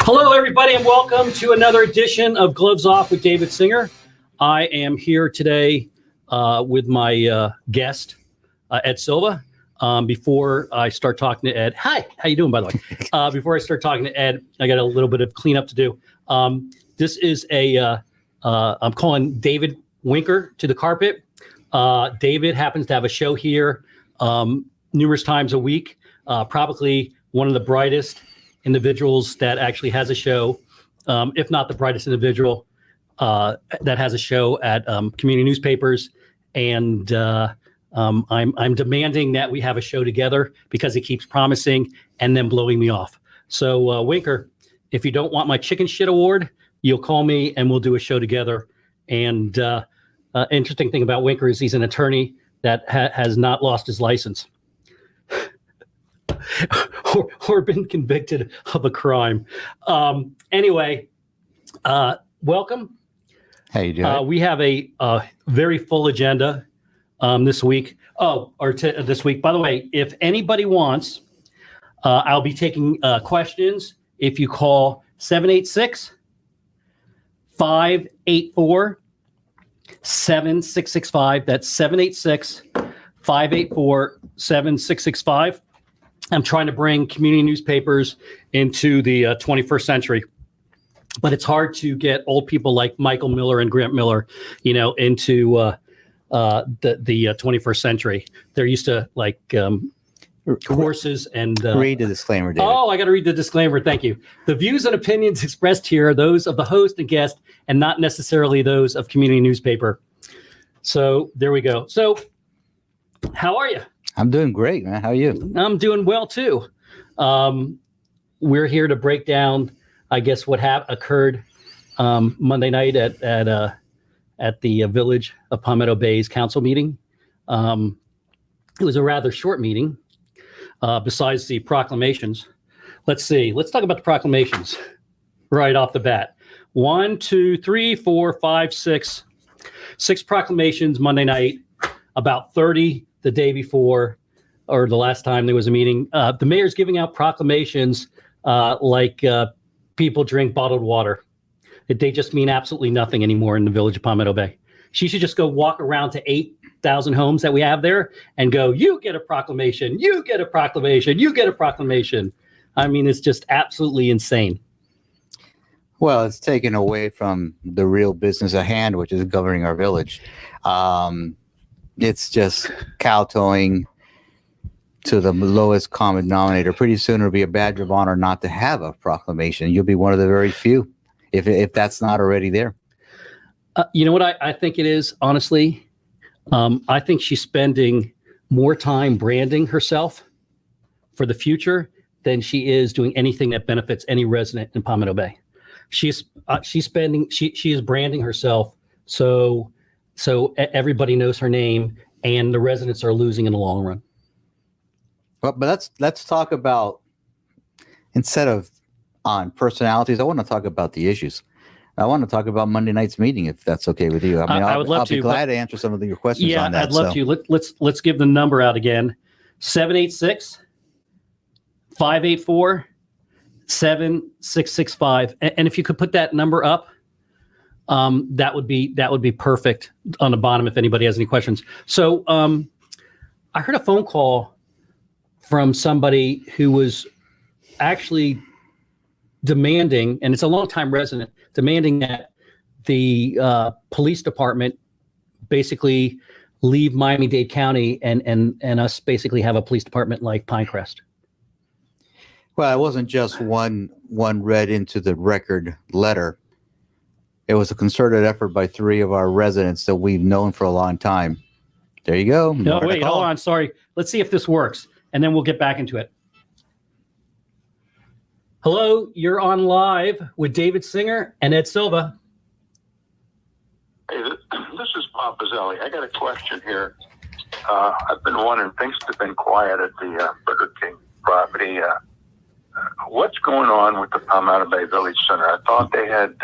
Hello, everybody, and welcome to another edition of Gloves Off with David Singer. I am here today with my guest, Ed Silva. Before I start talking to Ed, hi, how you doing, by the way? Before I start talking to Ed, I got a little bit of cleanup to do. This is I'm calling David Winker to the carpet. David happens to have a show here numerous times a week, probably one of the brightest individuals that actually has a show, if not the brightest individual that has a show at community newspapers. And I'm demanding that we have a show together because he keeps promising and then blowing me off. So Winker, if you don't want my chicken shit award, you'll call me and we'll do a show together. And interesting thing about Winker is he's an attorney that has not lost his license. or been convicted of a crime. Anyway, welcome. How you doing? We have a very full agenda this week. This week. By the way, if anybody wants, I'll be taking questions. If you call 786-584-7665, that's 786-584-7665. I'm trying to bring community newspapers into the 21st century, but it's hard to get old people like Michael Miller and Grant Miller, into the 21st century. They're used to like horses and. Read the disclaimer, David. Oh, I got to read the disclaimer. Thank you. The views and opinions expressed here are those of the host and guest, and not necessarily those of community newspaper. So there we go. So, how are you? I'm doing great, man. How are you? I'm doing well, too. We're here to break down, I guess, what occurred Monday night at the Village of Palmetto Bay's council meeting. It was a rather short meeting, besides the proclamations. Let's see. Let's talk about the proclamations right off the bat. 1, 2, 3, 4, 5, 6. 6 proclamations Monday night, about 30 the day before, or the last time there was a meeting. The mayor's giving out proclamations like people drink bottled water. They just mean absolutely nothing anymore in the Village of Palmetto Bay. She should just go walk around to 8,000 homes that we have there and go, you get a proclamation, you get a proclamation, you get a proclamation. I mean, it's just absolutely insane. Well, it's taken away from the real business at hand, which is governing our village. It's just kowtowing to the lowest common denominator. Pretty soon it'll be a badge of honor not to have a proclamation. You'll be one of the very few, if that's not already there. You know what I think it is, honestly? I think she's spending more time branding herself for the future than she is doing anything that benefits any resident in Palmetto Bay. She is branding herself so everybody knows her name, and the residents are losing in the long run. But let's talk about, instead of on personalities, I want to talk about the issues. I want to talk about Monday night's meeting, if that's okay with you. I mean, I would love I'll be glad to answer some of your questions on that. Yeah, I'd love to. Let's give the number out again. 786-584-7665. And if you could put that number up, that would be perfect on the bottom if anybody has any questions. So I heard a phone call from somebody who was actually demanding, and it's a longtime resident, demanding that the police department basically leave Miami-Dade County and us basically have a police department like Pinecrest. Well, it wasn't just one read into the record letter. It was a concerted effort by 3 of our residents that we've known for a long time. There you go. No, wait, hold on. Sorry. Let's see if this works, and then we'll get back into it. Hello, you're on live with David Singer and Ed Silva. Hey, this is Bob Bazzelli. I got a question here. I've been wondering, things have been quiet at the Burger King property. What's going on with the Palmetto Bay Village Center? I thought they had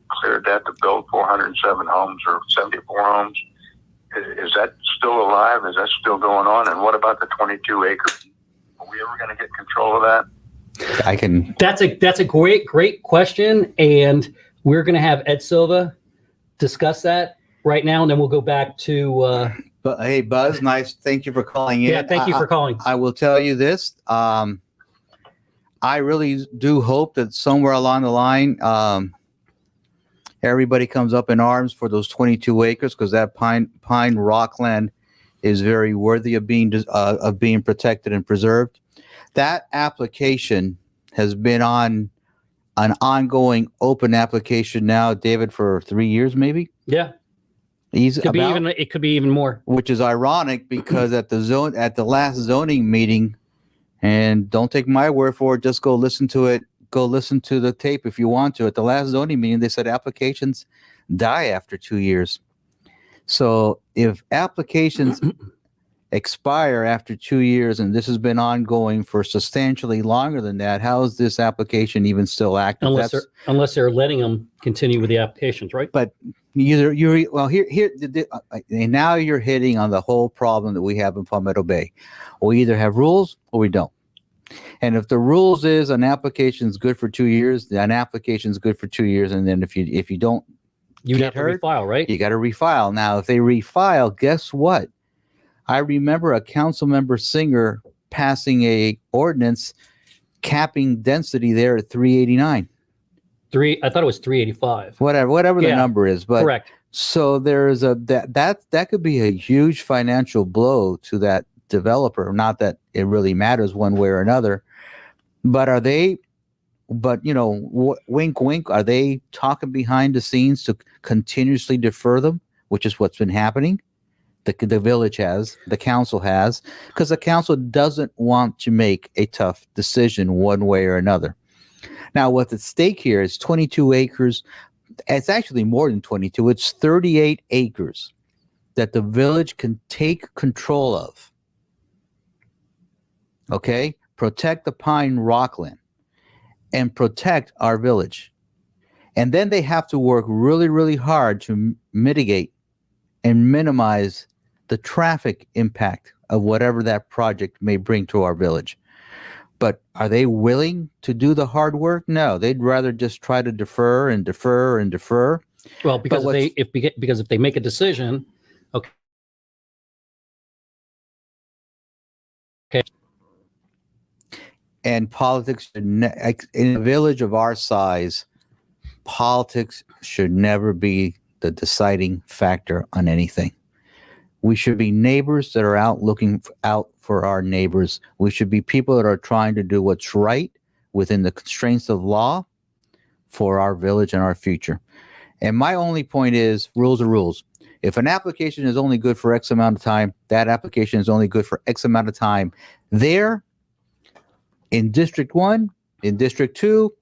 cleared that to build 407 homes or 74 homes. Is that still alive? Is that still going on? And what about the 22 acres? Are we ever going to get control of that? I can. That's a great question, and we're going to have Ed Silva discuss that right now, and then we'll go back to. But hey, Buzz, nice. Thank you for calling in. Yeah, thank you for calling. I will tell you this. I really do hope that somewhere along the line, everybody comes up in arms for those 22 acres, because that pine rockland is very worthy of being protected and preserved. That application has been on an ongoing open application now, David, for 3 years, maybe. Yeah, it could be even more. Which is ironic, because at the last zoning meeting, and don't take my word for it, just go listen to it. Go listen to the tape if you want to. At the last zoning meeting, they said applications die after 2 years. So if applications expire after 2 years, and this has been ongoing for substantially longer than that, how is this application even still active? Unless they're letting them continue with the applications, right? But and now you're hitting on the whole problem that we have in Palmetto Bay. We either have rules or we don't. And if the rules is an application is good for 2 years, an application is good for 2 years, and then if you don't, you have to refile, right? You got to refile. Now, if they refile, guess what? I remember a council member Singer passing a ordinance capping density there at 389. I thought it was 385. Whatever the number is, but correct. So there is that could be a huge financial blow to that developer. Not that it really matters one way or another, but wink, wink. Are they talking behind the scenes to continuously defer them, which is what's been happening? The village has, the council has, because the council doesn't want to make a tough decision one way or another. Now, what's at stake here is 22 acres. It's actually more than 22. It's 38 acres that the village can take control of. Okay? Protect the pine rockland and protect our village. And then they have to work really, really hard to mitigate and minimize the traffic impact of whatever that project may bring to our village. But are they willing to do the hard work? No, they'd rather just try to defer and defer and defer. Well, because if they make a decision, okay. And politics, in a village of our size, politics should never be the deciding factor on anything. We should be neighbors that are out looking out for our neighbors. We should be people that are trying to do what's right within the constraints of law for our village and our future. And my only point is, rules are rules. If an application is only good for X amount of time, that application is only good for X amount of time. There, in District 1, in District 2,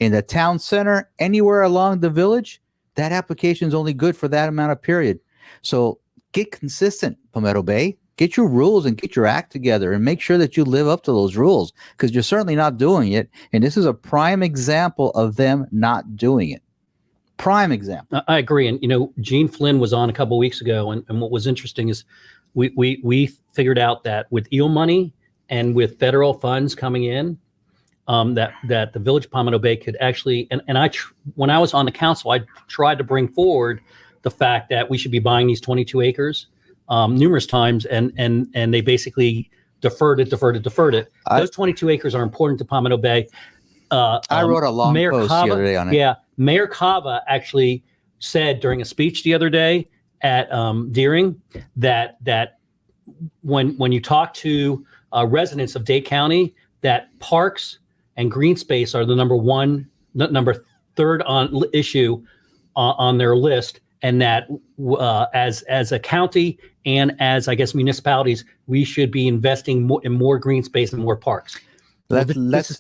in the town center, anywhere along the village, that application is only good for that amount of period. So get consistent, Palmetto Bay. Get your rules and get your act together and make sure that you live up to those rules, because you're certainly not doing it. And this is a prime example of them not doing it. Prime example. I agree. And, Gene Flynn was on a couple of weeks ago. And what was interesting is we figured out that with EEL money and with federal funds coming in, that the village of Palmetto Bay could actually, when I was on the council, I tried to bring forward the fact that we should be buying these 22 acres numerous times, and they basically deferred it. Those 22 acres are important to Palmetto Bay. I wrote a long post the other day on it. Yeah, Mayor Cava actually said during a speech the other day at Deering that when you talk to residents of Dade County, that parks and green space are the number third on issue on their list. And that as a county and as, I guess, municipalities, we should be investing in more green space and more parks. Let's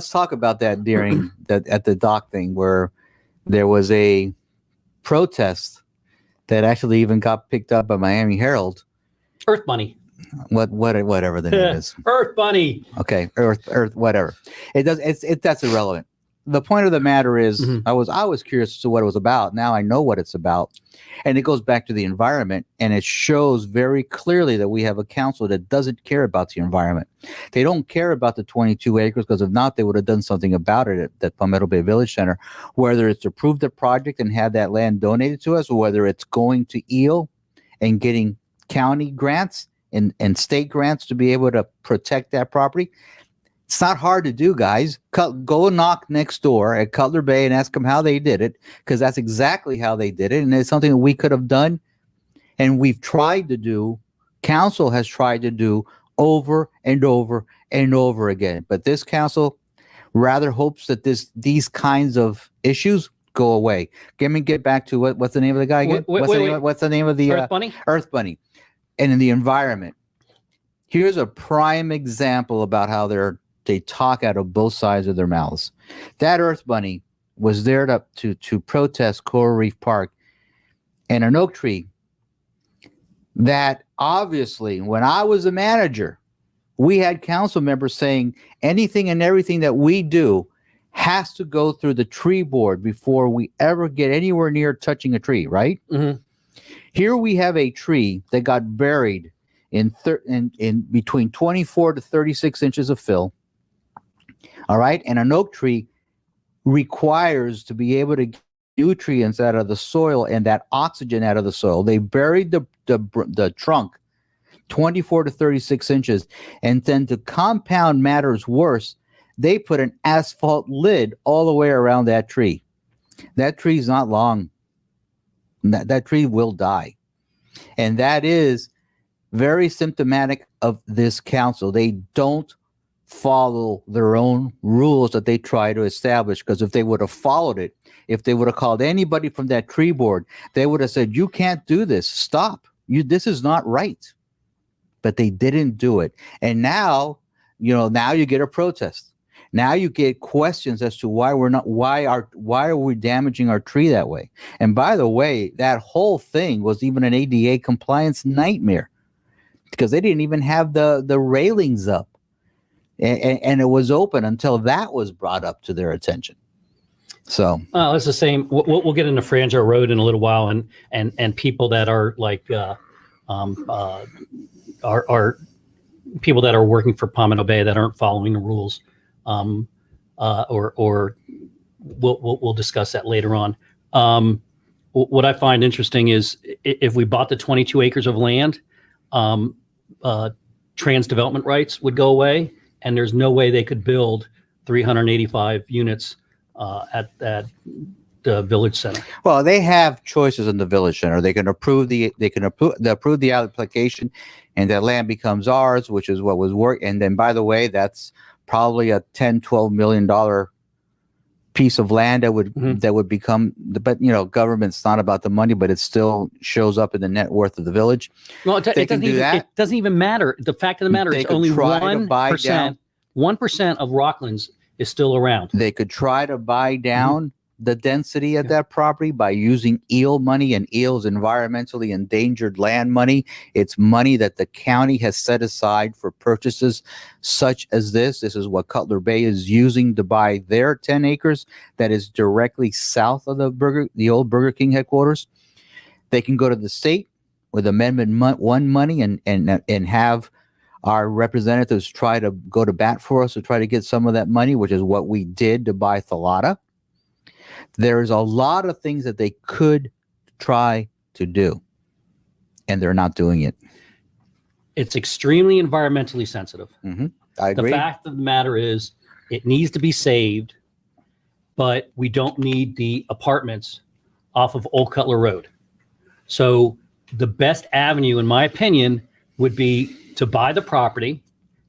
talk about that during at the dock thing, where there was a protest that actually even got picked up by Miami Herald. Earth Bunny. Whatever the name is. Earth Bunny. Okay, Earth, whatever. That's irrelevant. the point of the matter is, Mhm. I was curious as to what it was about. Now I know what it's about, and it goes back to the environment, and it shows very clearly that we have a council that doesn't care about the environment. They don't care about the 22 acres, because if not, they would have done something about it at Palmetto Bay Village Center. Whether it's approved the project and had that land donated to us, or whether it's going to EEL and getting county grants and state grants to be able to protect that property. It's not hard to do, guys. Go knock next door at Cutler Bay and ask them how they did it, because that's exactly how they did it. And it's something that we could have done, and we've tried to do. Council has tried to do over and over and over again. But this council rather hopes that these kinds of issues go away. Let me get back to what's the name of the guy again? What's the name of the Earth Bunny? Earth Bunny. And in the environment. Here's a prime example about how they talk out of both sides of their mouths. That Earth Bunny was there to protest Coral Reef Park and an oak tree that obviously, when I was a manager, we had council members saying anything and everything that we do has to go through the tree board before we ever get anywhere near touching a tree, right? Mm-hmm. Here we have a tree that got buried in between 24 to 36 inches of fill. All right. And an oak tree requires to be able to get nutrients out of the soil and that oxygen out of the soil. They buried the trunk 24 to 36 inches. And then to compound matters worse, they put an asphalt lid all the way around that tree. That tree's not long. That tree will die. And that is very symptomatic of this council. They don't follow their own rules that they try to establish, because if they would have followed it, if they would have called anybody from that tree board, they would have said, you can't do this. Stop. This is not right. But they didn't do it. And now you get a protest. Now you get questions as to why are we damaging our tree that way? And by the way, that whole thing was even an ADA compliance nightmare, because they didn't even have the railings up. And it was open until that was brought up to their attention. So it's the same. We'll get into Franjo Road in a little while, and people that are like are people that are working for Palmetto Bay that aren't following the rules, or we'll discuss that later on. What I find interesting is if we bought the 22 acres of land, trans development rights would go away. And there's no way they could build 385 units at the village center. Well, they have choices in the village center. They can approve the application, and that land becomes ours, which is what was work. And then, by the way, that's probably a $10-12 million piece of land that would become. But government's not about the money, but it still shows up in the net worth of the village. Well, it doesn't even matter. The fact of the matter is only 1%. 1% of Rocklands is still around. They could try to buy down the density of that property by using EEL money, and EEL is environmentally endangered land money. It's money that the county has set aside for purchases such as this. This is what Cutler Bay is using to buy their 10 acres that is directly south of the old Burger King headquarters. They can go to the state with Amendment 1 money and have our representatives try to go to bat for us to try to get some of that money, which is what we did to buy Thalata. There's a lot of things that they could try to do, and they're not doing it. It's extremely environmentally sensitive. Mm-hmm. I agree. The fact of the matter is it needs to be saved, but we don't need the apartments off of Old Cutler Road. So the best avenue, in my opinion, would be to buy the property.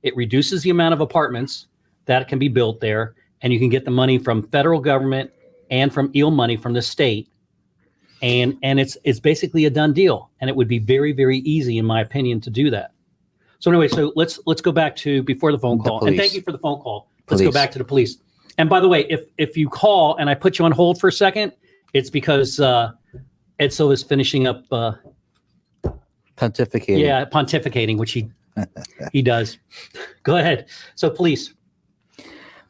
It reduces the amount of apartments that can be built there, and you can get the money from federal government and from EEL money from the state, and it's basically a done deal. And it would be very, very easy, in my opinion, to do that. So anyway, so let's go back to before the phone call. And thank you for the phone call. Let's go back to the police. And by the way, if you call and I put you on hold for a second, it's because Ed Silva is finishing up pontificating. Yeah, pontificating, which he does. Go ahead. So police.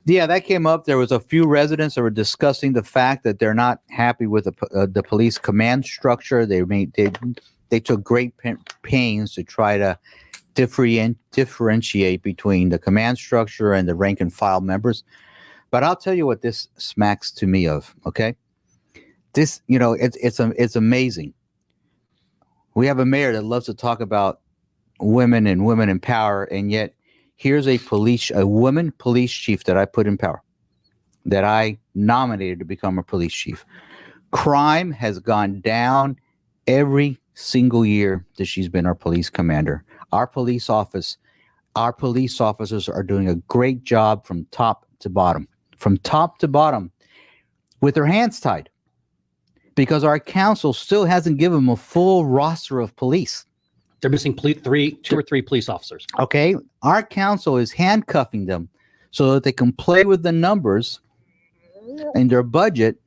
Yeah, that came up. There was a few residents that were discussing the fact that they're not happy with the police command structure. They took great pains to try to differentiate between the command structure and the rank and file members. But I'll tell you what this smacks to me of. Okay, this, it's amazing. We have a mayor that loves to talk about women and women in power, and yet here's a woman police chief that I put in power, that I nominated to become a police chief. Crime has gone down every single year that she's been our police commander. Our police officers are doing a great job from top to bottom, with their hands tied, because our council still hasn't given them a full roster of police. They're missing two or three police officers. Okay. Our council is handcuffing them so that they can play with the numbers in their budget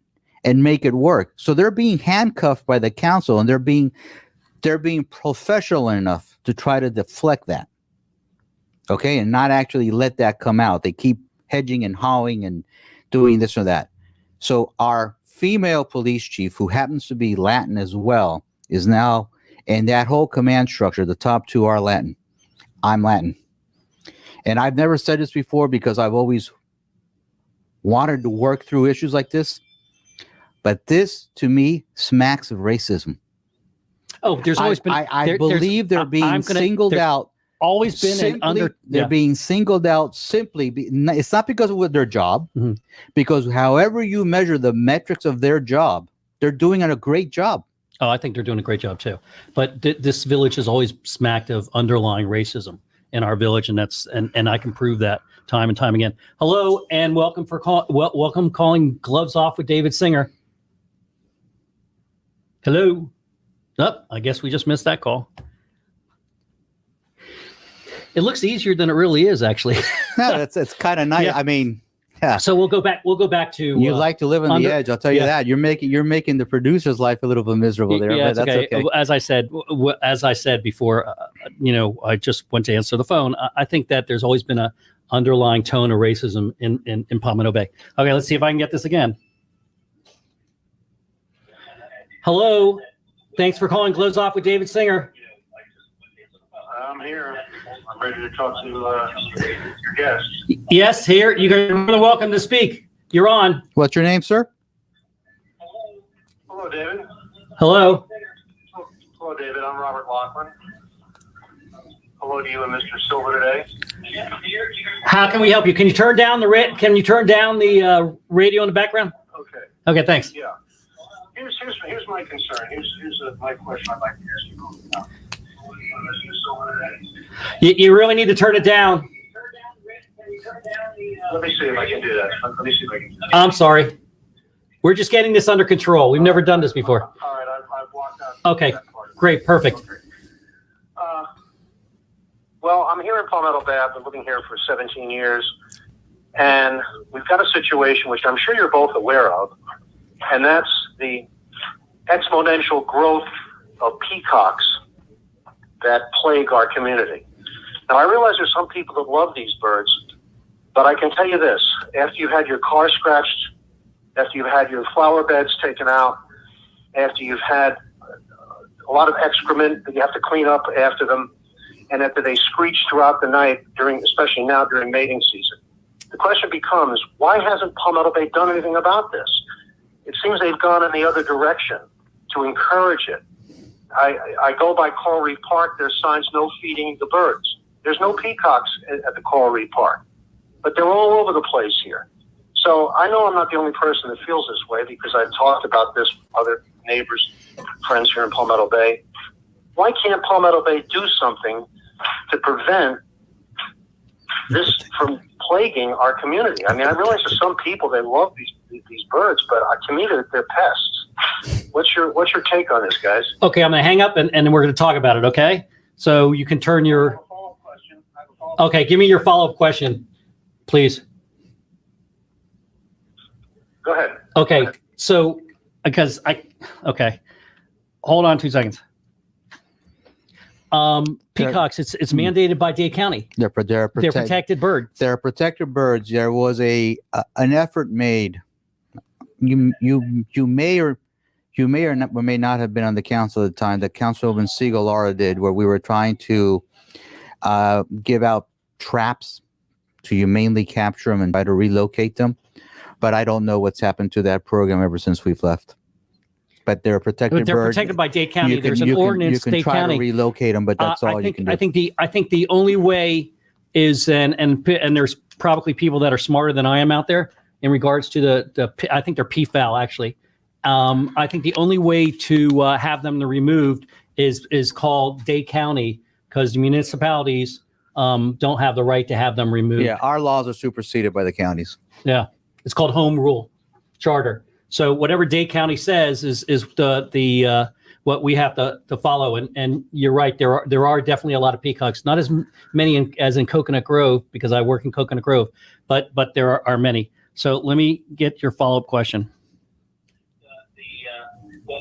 and make it work. So they're being handcuffed by the council, and they're being professional enough to try to deflect that. Okay. And not actually let that come out. They keep hedging and hawing and doing this or that. So our female police chief, who happens to be Latin as well, is now, and that whole command structure, the top two are Latin. I'm Latin. And I've never said this before because I've always wanted to work through issues like this. But this, to me, smacks of racism. Oh, there's always been. I believe they're being singled out. Always been They're being singled out simply. It's not because of their job, because however you measure the metrics of their job, they're doing a great job. Oh, I think they're doing a great job too. But this village has always smacked of underlying racism in our village, and I can prove that time and time again. Hello, and welcome calling Gloves Off with David Singer. Hello. Oh, I guess we just missed that call. It looks easier than it really is, actually. No, it's kind of nice. Yeah. I mean, yeah. So we'll go back to. You like to live on the edge. I'll tell you that. You're making the producer's life a little bit miserable there. Yeah, but that's okay. As I said before, I just went to answer the phone. I think that there's always been a underlying tone of racism in Palmetto Bay. Okay, let's see if I can get this again. Hello, thanks for calling Gloves Off with David Singer. I'm here. I'm ready to talk to your guest. Yes, here. You're more than welcome to speak. You're on. What's your name, sir? Hello, David. Hello. Hello, David. I'm Robert Laughlin. Hello to you and Mr. Silva today. How can we help you? Can you turn down the radio in the background? Okay. Okay, thanks. Yeah. Here's my concern. Here's my question I'd like to ask you. You really need to turn it down. Let me see if I can do that. I'm sorry. We're just getting this under control. We've never done this before. All right, I've blocked out. Okay, great, perfect. Okay. Well, I'm here in Palmetto Bay. I've been living here for 17 years, and we've got a situation which I'm sure you're both aware of, and that's the exponential growth of peacocks that plague our community. Now, I realize there's some people that love these birds, but I can tell you this: after you've had your car scratched, after you've had your flower beds taken out, after you've had a lot of excrement that you have to clean up after them, and after they screech throughout the night, especially now during mating season, the question becomes, why hasn't Palmetto Bay done anything about this? It seems they've gone in the other direction to encourage it. I go by Coral Reef Park. There's signs, no feeding the birds. There's no peacocks at the Coral Reef Park, but they're all over the place here. So I know I'm not the only person that feels this way, because I've talked about this with other neighbors, friends here in Palmetto Bay. Why can't Palmetto Bay do something to prevent this from plaguing our community? I mean, I realize there's some people, they love these birds, but to me, they're pests. What's your take on this, guys? Okay, I'm going to hang up and then we're going to talk about it, okay? So you can turn your... Okay, give me your follow-up question, please. Go ahead. Okay, so, hold on 2 seconds. Peacocks, it's mandated by Dade County. They're Protected birds. They're protected birds. There was an effort made. You may or may not have been on the council at the time that Councilwoman Siegel Laura did, where we were trying to give out traps to humanely capture them and try to relocate them. But I don't know what's happened to that program ever since we've left. But they're a protected bird. They're protected by Dade County. There's an ordinance. You can Dade try County. to relocate them, but that's all you can do. I think the only way is and there's probably people that are smarter than I am out there in regards to the I think they're PFAL actually. I think the only way to have them removed is called Dade County, because the municipalities don't have the right to have them removed. Yeah, our laws are superseded by the counties. Yeah, it's called home rule charter. So whatever Dade County says is the what we have to follow. And you're right, there are definitely a lot of peacocks, not as many as in Coconut Grove, because I work in Coconut Grove, but there are many. So let me get your follow-up question.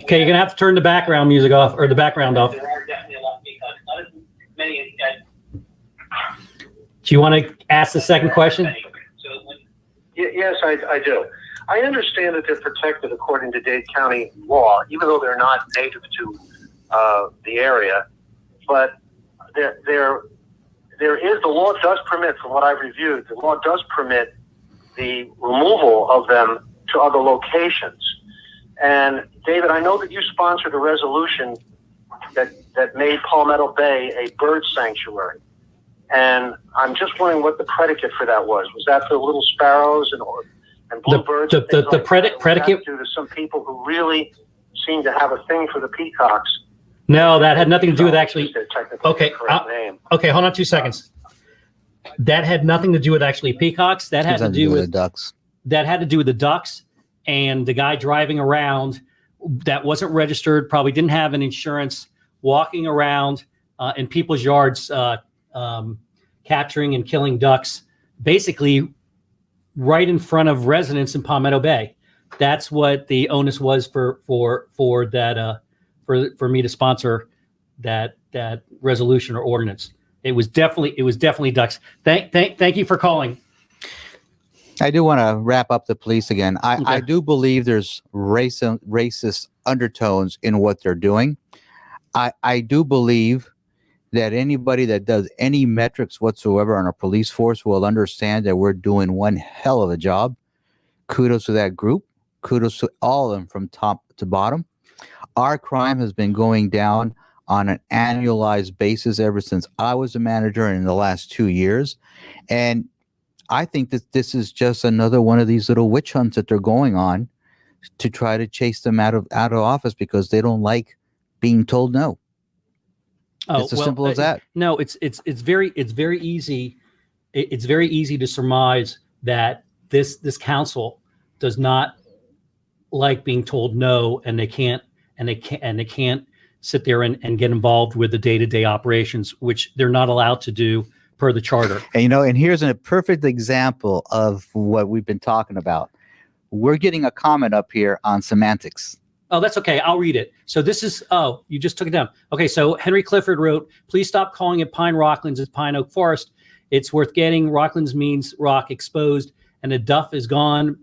Okay, you're gonna have to turn the background music off, or the background off. There are definitely a lot of peacocks, not as many as. Do you want to ask the second question? Yes, I do. I understand that they're protected according to Dade County law, even though they're not native to the area. But there is, the law does permit, from what I've reviewed, the law does permit the removal of them to other locations. And David, I know that you sponsored a resolution that made Palmetto Bay a bird sanctuary. And I'm just wondering what the predicate for that was. Was that for little sparrows and bluebirds? The predicate due to some people who really seem to have a thing for the peacocks. No, that had nothing to do with actually. Okay, name. Okay, hold on 2 seconds. That had nothing to do with actually peacocks. That had to do with the ducks. That had to do with the ducks, and the guy driving around that wasn't registered, probably didn't have an insurance, walking around in people's yards, capturing and killing ducks, basically right in front of residents in Palmetto Bay. That's what the onus was for that for me to sponsor that resolution or ordinance. It was definitely ducks. Thank you for calling. I do want to wrap up the police again. I do believe there's racist undertones in what they're doing. I do believe that anybody that does any metrics whatsoever on our police force will understand that we're doing one hell of a job. Kudos to that group. Kudos to all of them from top to bottom. Our crime has been going down on an annualized basis ever since I was a manager in the last 2 years. And I think that this is just another one of these little witch hunts that they're going on to try to chase them out of office because they don't like being told no. It's as simple as that. No, it's very easy. It's very easy to surmise that this council does not like being told no, and they can't sit there and get involved with the day-to-day operations, which they're not allowed to do per the charter. And here's a perfect example of what we've been talking about. We're getting a comment up here on semantics. Oh, that's okay. I'll read it. So this is, you just took it down. Okay, so Henry Clifford wrote, please stop calling it Pine Rocklands. It's Pine Oak Forest. It's worth getting. Rocklands means rock exposed, and the duff is gone.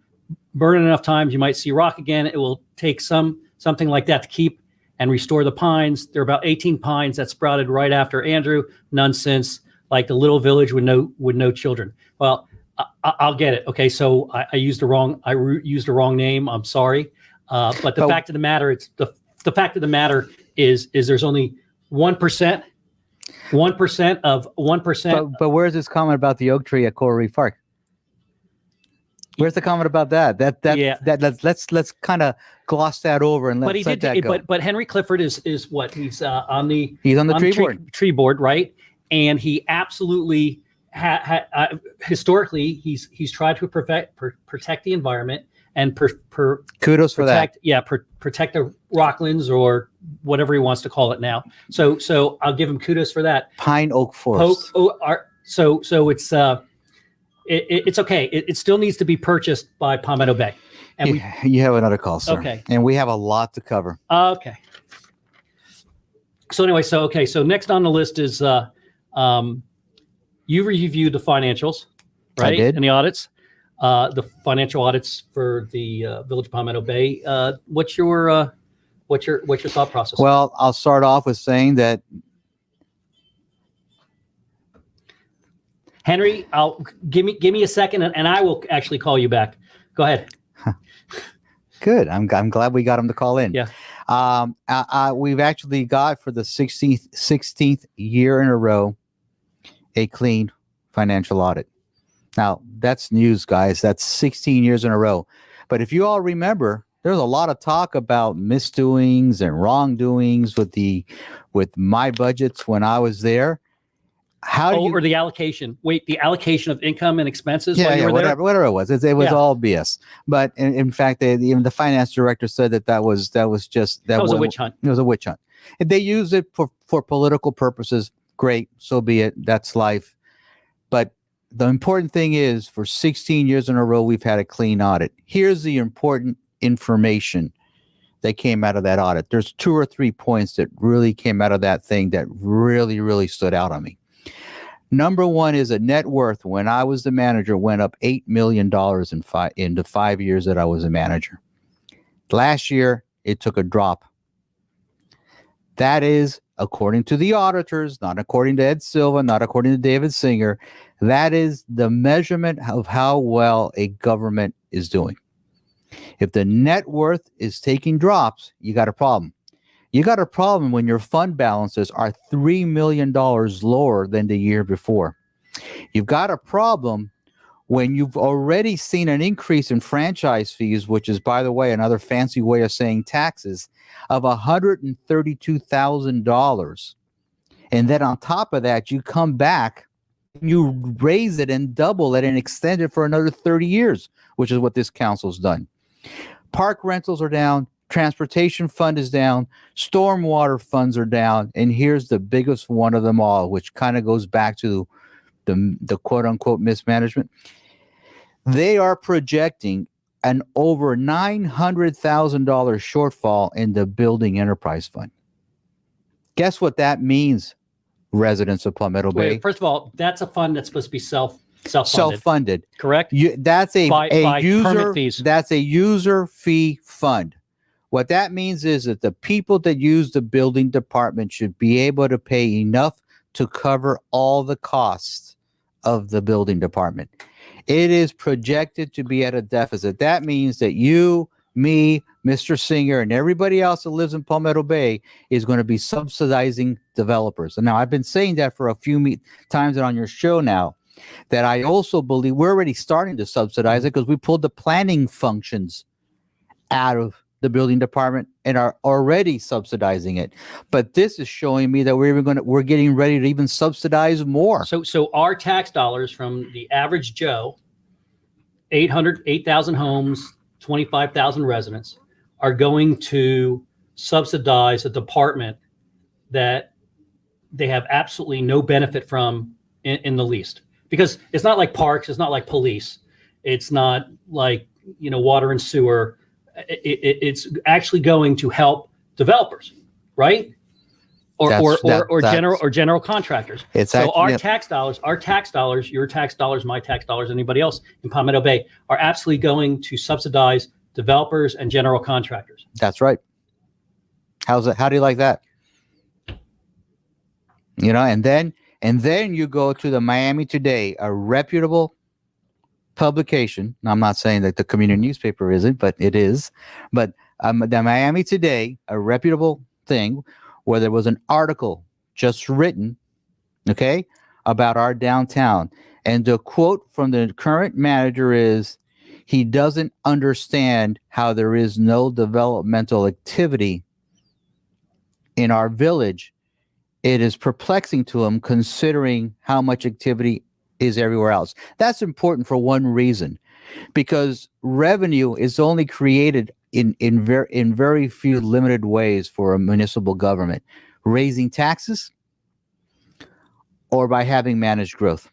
Burn it enough times, you might see rock again. It will take something like that to keep and restore the pines. There are about 18 pines that sprouted right after Andrew. None since, like the little village with no children. Well, I'll get it. Okay, so I used the wrong name. I'm sorry. But the fact of the matter, the fact of the matter is there's only 1%. 1% of 1%. But where's this comment about the oak tree at Coral Reef Park? Where's the comment about that? Let's kind of gloss that over and let that go. But Henry Clifford is what he's on the tree board, right? And he absolutely historically he's tried to protect the environment and kudos for that. Yeah, protect the Rocklands or whatever he wants to call it now. So I'll give him kudos for that. Pine Oak Forest. So it's it's okay. It still needs to be purchased by Palmetto Bay. And you have another call, sir. Okay. And we have a lot to cover. Okay. So anyway, so next on the list is you reviewed the financials, right? I did. And the audits, the financial audits for the Village of Palmetto Bay. What's your thought process? Well, I'll start off with saying that Henry, give me a second, and I will actually call you back. Go ahead. good. I'm glad we got him to call in. Yeah. We've actually got for the 16th year in a row a clean financial audit. Now, that's news, guys. That's 16 years in a row. But if you all remember, there's a lot of talk about misdoings and wrongdoings with my budgets when I was there. Or the allocation? Wait, the allocation of income and expenses? Yeah, while you were whatever, there? whatever it was. It was all BS. But in fact, even the finance director said that was a witch hunt. It was a witch hunt. If they use it for political purposes, great, so be it. That's life. But the important thing is, for 16 years in a row, we've had a clean audit. Here's the important information that came out of that audit. There's 2 or 3 points that really came out of that thing that really, really stood out on me. Number one is that net worth, when I was the manager, went up $8 million in the 5 years that I was a manager. Last year, it took a drop. That is, according to the auditors, not according to Ed Silva, not according to David Singer, that is the measurement of how well a government is doing. If the net worth is taking drops, you got a problem. You got a problem when your fund balances are $3 million lower than the year before. You've got a problem when you've already seen an increase in franchise fees, which is, by the way, another fancy way of saying taxes, of $132,000. And then on top of that, you come back, you raise it and double it and extend it for another 30 years, which is what this council's done. Park rentals are down. Transportation fund is down. Stormwater funds are down. And here's the biggest one of them all, which kind of goes back to the quote unquote mismanagement. They are projecting an over $900,000 shortfall in the building enterprise fund. Guess what that means, residents of Palmetto Bay? Wait, first of all, that's a fund that's supposed to be self-funded. Self-funded. Correct? That's by user permit fees. That's a user fee fund. What that means is that the people that use the building department should be able to pay enough to cover all the costs of the building department. It is projected to be at a deficit. That means that you, me, Mr. Singer, and everybody else that lives in Palmetto Bay is going to be subsidizing developers. And now I've been saying that for a few times on your show now, that I also believe we're already starting to subsidize it because we pulled the planning functions out of the building department and are already subsidizing it. But this is showing me that we're getting ready to even subsidize more. So our tax dollars from the average Joe, 8,000 homes, 25,000 residents, are going to subsidize a department that they have absolutely no benefit from in the least. Because it's not like parks, it's not like police, it's not like, water and sewer. It's actually going to help developers, right? Or general contractors. Our tax dollars, your tax dollars, my tax dollars, anybody else in Palmetto Bay are absolutely going to subsidize developers and general contractors. That's right. How's it? How do you like that? And then you go to the Miami Today, a reputable publication. I'm not saying that the community newspaper isn't, but it is. But the Miami Today, a reputable thing, where there was an article just written, about our downtown. And the quote from the current manager is, he doesn't understand how there is no developmental activity in our village. It is perplexing to him considering how much activity is everywhere else. That's important for one reason, because revenue is only created in very few limited ways for a municipal government: raising taxes or by having managed growth.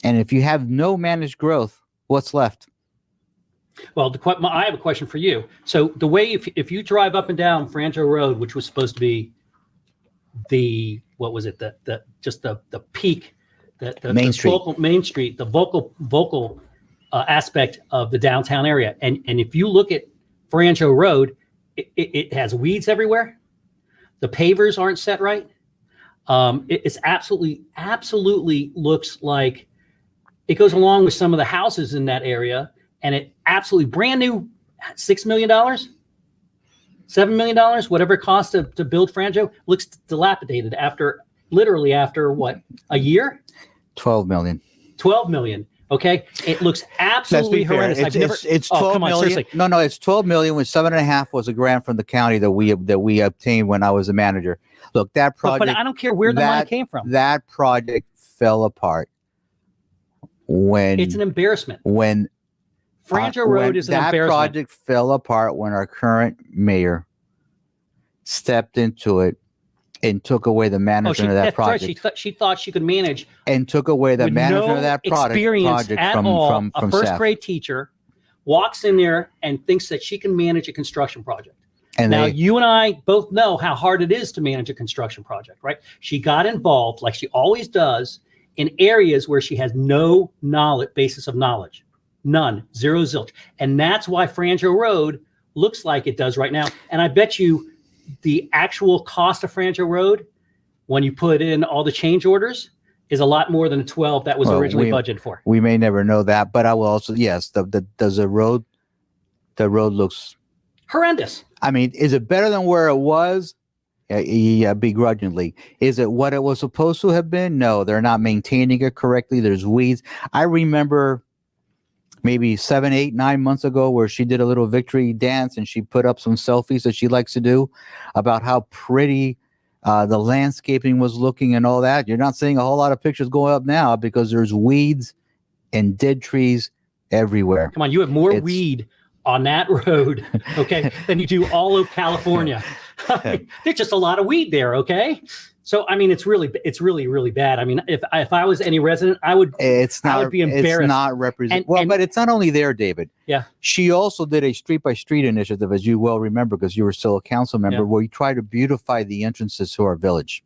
And if you have no managed growth, what's left? Well, I have a question for you. So the way, if you drive up and down Franjo Road, which was supposed to be what was it, the just the peak, the Main Street. Main Street, the vocal aspect of the downtown area. And if you look at Franjo Road, it has weeds everywhere. The pavers aren't set right. It's absolutely looks like it goes along with some of the houses in that area, and it absolutely brand new, $6 million, $7 million, whatever it costs to build Franjo, looks dilapidated after what, a year? 12 million. 12 million. Okay, it looks absolutely horrendous. It's 12 million. No, it's 12 million. When 7.5 was a grant from the county that we obtained when I was a manager. Look, that project. But I don't care where the money came from. That project fell apart when it's an embarrassment. When Franjo Road is an embarrassment. That project fell apart when our current mayor stepped into it and took away the management of that project. Right. She thought she could manage and took away the management of that project from a first staff. grade teacher walks in there and thinks that she can manage a construction project. And now you and I both know how hard it is to manage a construction project, right? She got involved, like she always does, in areas where she has no basis of knowledge. None. Zero zilch. And that's why Franjo Road looks like it does right now. And I bet you the actual cost of Franjo Road, when you put in all the change orders, is a lot more than the 12 that was originally budgeted for. We may never know that, but I will also, yes, the road looks horrendous. I mean, is it better than where it was? Yeah, begrudgingly. Is it what it was supposed to have been? No, they're not maintaining it correctly. There's weeds. I remember maybe 7, 8, 9 months ago where she did a little victory dance and she put up some selfies that she likes to do about how pretty the landscaping was looking and all that. You're not seeing a whole lot of pictures going up now because there's weeds and dead trees everywhere. Come on, you have more weed on that road, okay, than you do all of California. There's just a lot of weed there, okay? So I mean, it's really bad. I mean, if I was any resident, I would be embarrassed. It's not represent. But it's not only there, David. Yeah. She also did a street by street initiative, as you well remember, because you were still a council member, where we tried to beautify the entrances to our village.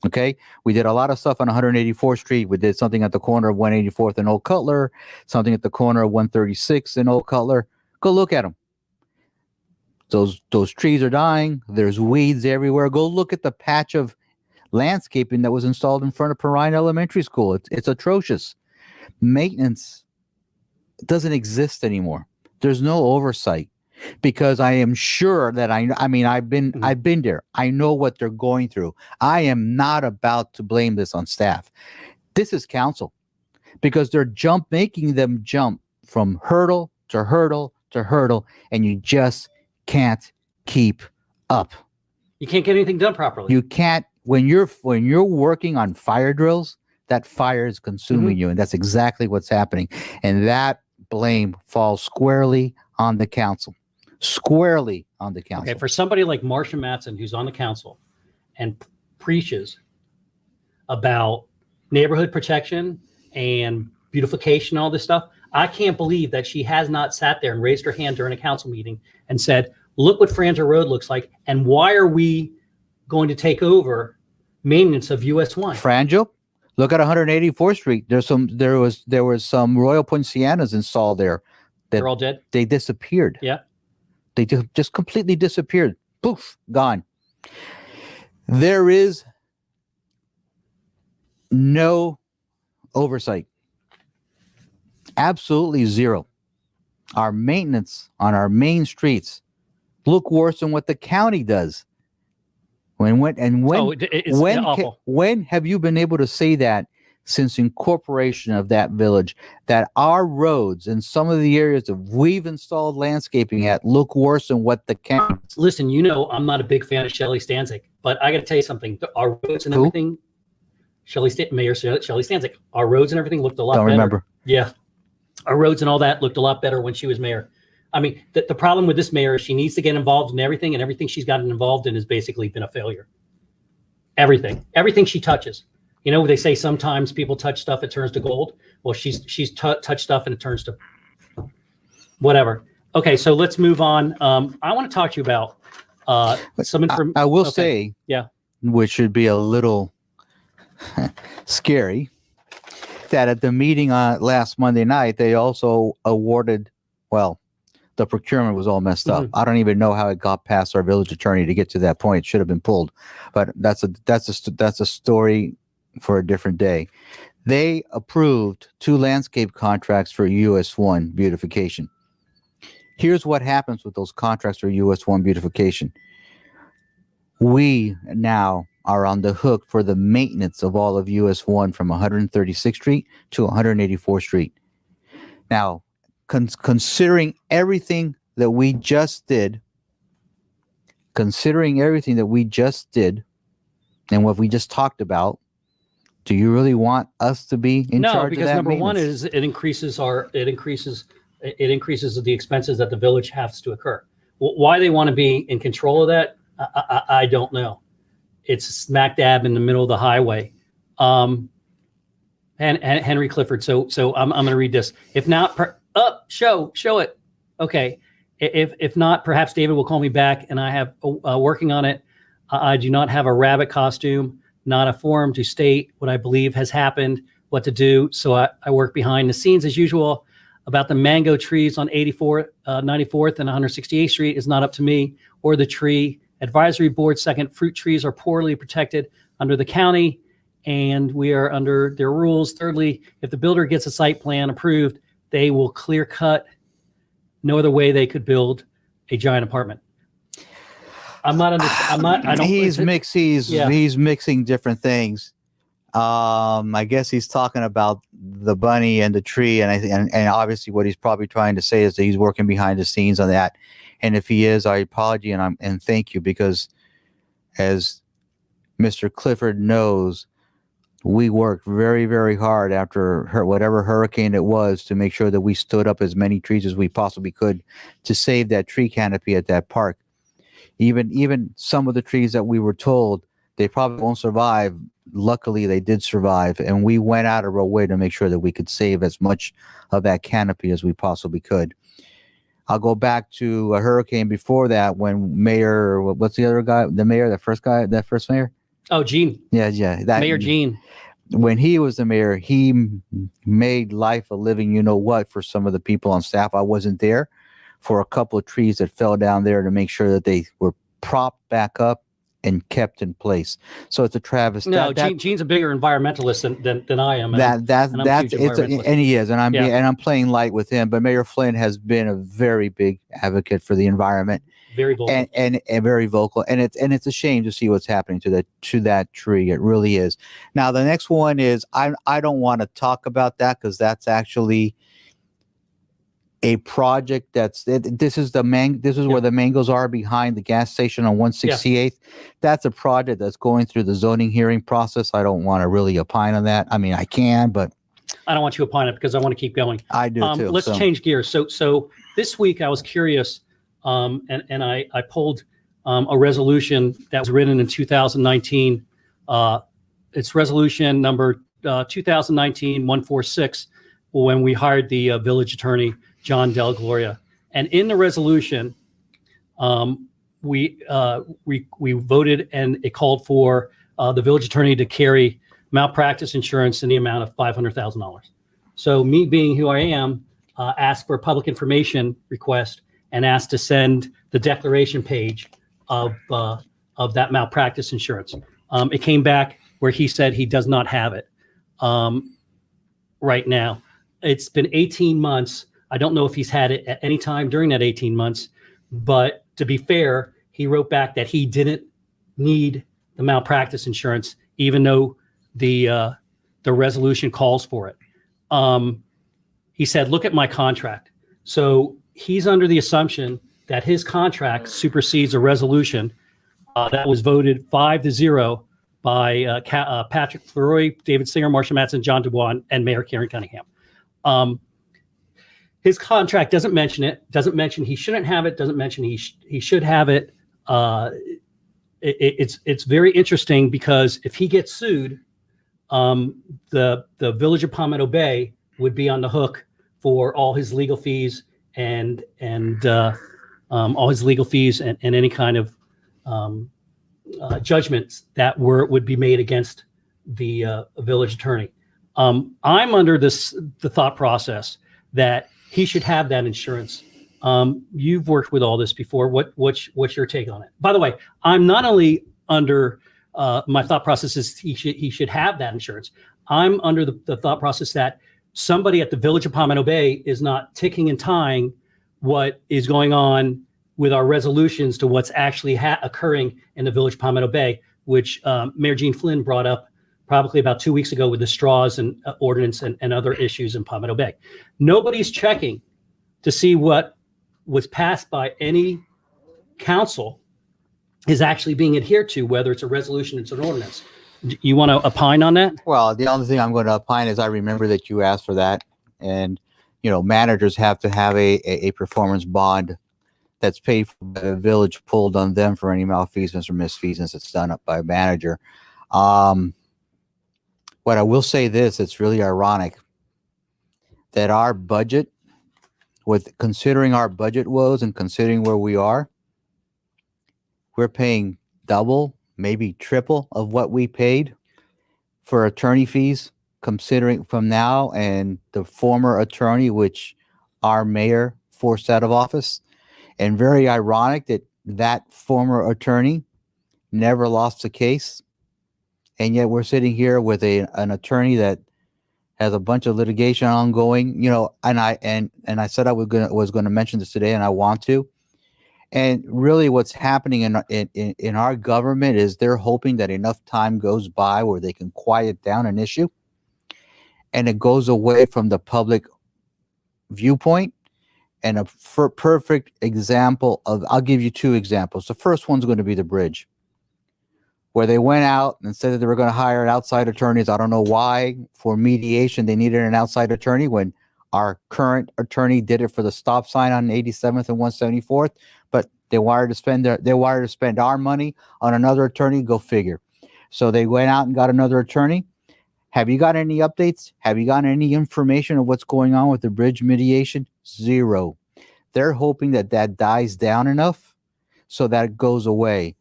Okay, we did a lot of stuff on 184th Street. We did something at the corner of 184th and Old Cutler, something at the corner of 136th and Old Cutler. Go look at them. Those trees are dying. There's weeds everywhere. Go look at the patch of landscaping that was installed in front of Perrine Elementary School. It's atrocious. Maintenance doesn't exist anymore. There's no oversight because I am sure that I've been there. I know what they're going through. I am not about to blame this on staff. This is council because they're making them jump from hurdle to hurdle to hurdle, and you just can't keep up. You can't get anything done properly. You can't. When you're working on fire drills, that fire is consuming you, and that's exactly what's happening. And that blame falls squarely on the council. Squarely on the council. Okay, for somebody like Marcia Matson, who's on the council and preaches about neighborhood protection and beautification, all this stuff, I can't believe that she has not sat there and raised her hand during a council meeting and said, look what Franjo Road looks like, and why are we going to take over maintenance of US 1? Franjo, look at 184th Street. There was some Royal Poincianas installed there. They're all dead. They disappeared. Yeah. They just completely disappeared. Poof, gone. There is no oversight. Absolutely zero. Our maintenance on our main streets look worse than what the county does. When have you been able to say that since incorporation of that village, that our roads and some of the areas that we've installed landscaping at look worse than what the county? Listen, I'm not a big fan of Shelley Stanzik, but I got to tell you something. Our roads and everything, Mayor Shelley Stanzik, our roads and everything looked a lot better. Don't remember. Yeah. Our roads and all that looked a lot better when she was mayor. I mean, the problem with this mayor is she needs to get involved in everything, and everything she's gotten involved in has basically been a failure. Everything she touches. They say sometimes people touch stuff, it turns to gold. Well, she's touched stuff and it turns to whatever. Okay, so let's move on. I want to talk to you about some information. I will say, yeah, which should be a little scary, that at the meeting on last Monday night, they also awarded, well, the procurement was all messed up. I don't even know how it got past our village attorney to get to that point. It should have been pulled, but that's a story for a different day. They approved 2 landscape contracts for US 1 beautification. Here's what happens with those contracts for US 1 beautification. We now are on the hook for the maintenance of all of US 1 from 136th Street to 184th Street. Now, considering everything that we just did, and what we just talked about, do you really want us to be in charge of that? No, because number one is it increases the expenses that the village has to occur. Why they want to be in control of that, I don't know. It's smack dab in the middle of the highway. And Henry Clifford. So I'm going to read this. If not, show it. Okay. If not, perhaps David will call me back, and I have working on it. I do not have a rabbit costume, not a form to state what I believe has happened, what to do. So I work behind the scenes as usual. About the mango trees on 94th and 168th Street is not up to me or the tree advisory board. Second, fruit trees are poorly protected under the county, and we are under their rules. Thirdly, if the builder gets a site plan approved, they will clear cut. No other way they could build a giant apartment. He's mixing different things. I guess he's talking about the bunny and the tree, and obviously what he's probably trying to say is that he's working behind the scenes on that. And if he is, I apologize and thank you, because as Mr. Clifford knows, we worked very, very hard after whatever hurricane it was to make sure that we stood up as many trees as we possibly could to save that tree canopy at that park. Even some of the trees that we were told they probably won't survive, luckily they did survive, and we went out of our way to make sure that we could save as much of that canopy as we possibly could. I'll go back to a hurricane before that when Mayor, what's the other guy, that first mayor? Oh, Gene. Yeah. Mayor Gene. When he was the mayor, he made life a living, you know what, for some of the people on staff. I wasn't there for a couple of trees that fell down there to make sure that they were propped back up and kept in place. So it's a travesty. No, Gene's a bigger environmentalist than I am. And he is, and I'm playing light with him. But Mayor Flynn has been a very big advocate for the environment, very vocal, and very vocal. And it's a shame to see what's happening to that tree. It really is. Now the next one is I don't want to talk about that because that's actually a project this is where the mangoes are behind the gas station on 168th. That's a project that's going through the zoning hearing process. I don't want to really opine on that. I mean, I can, but I don't want you to opine it because I want to keep going. I do too. Let's change gears. So this week I was curious, and I pulled a resolution that was written in 2019. It's resolution number 2019-146 when we hired the village attorney, John Del Gloria. And in the resolution, we voted, and it called for the village attorney to carry malpractice insurance in the amount of $500,000. So me being who I am, asked for a public information request and asked to send the declaration page of that malpractice insurance. It came back where he said he does not have it right now. It's been 18 months. I don't know if he's had it at any time during that 18 months, but to be fair, he wrote back that he didn't need the malpractice insurance, even though the resolution calls for it. He said, look at my contract. So he's under the assumption that his contract supersedes a resolution that was voted 5-0 by Patrick Leroy, David Singer, Marsha Matson, John Dubois, and Mayor Karen Cunningham. His contract doesn't mention it, doesn't mention he shouldn't have it, doesn't mention he should have it. It's very interesting because if he gets sued, the Village of Palmetto Bay would be on the hook for all his legal fees and all his legal fees and any kind of judgments that would be made against the village attorney. I'm under the thought process that he should have that insurance. You've worked with all this before. What's your take on it? By the way, I'm not only under my thought process is he should have that insurance. I'm under the thought process that somebody at the Village of Palmetto Bay is not ticking and tying what is going on with our resolutions to what's actually occurring in the Village of Palmetto Bay, which Mayor Gene Flynn brought up probably about 2 weeks ago with the straws and ordinance and other issues in Palmetto Bay. Nobody's checking to see what was passed by any council is actually being adhered to, whether it's a resolution, it's an ordinance. You want to opine on that? Well, the only thing I'm going to opine is I remember that you asked for that, and managers have to have a performance bond that's paid for by the village, pulled on them for any malfeasance or misfeasance that's done up by a manager. What I will say it's really ironic that our budget, with considering our budget woes and considering where we are, we're paying double, maybe triple of what we paid for attorney fees, considering from now and the former attorney, which our mayor forced out of office. And very ironic that former attorney never lost a case. And yet we're sitting here with an attorney that has a bunch of litigation ongoing, and I said I was going to mention this today, and I want to. And really what's happening in our government is they're hoping that enough time goes by where they can quiet down an issue and it goes away from the public viewpoint. And a perfect example I'll give you two examples. The first one's going to be the bridge, where they went out and said that they were going to hire outside attorneys. I don't know why. For mediation, they needed an outside attorney when our current attorney did it for the stop sign on 87th and 174th. But they wanted to spend our money on another attorney. Go figure. So they went out and got another attorney. Have you got any updates? Have you gotten any information of what's going on with the bridge mediation? Zero. They're hoping that dies down enough so that it goes away.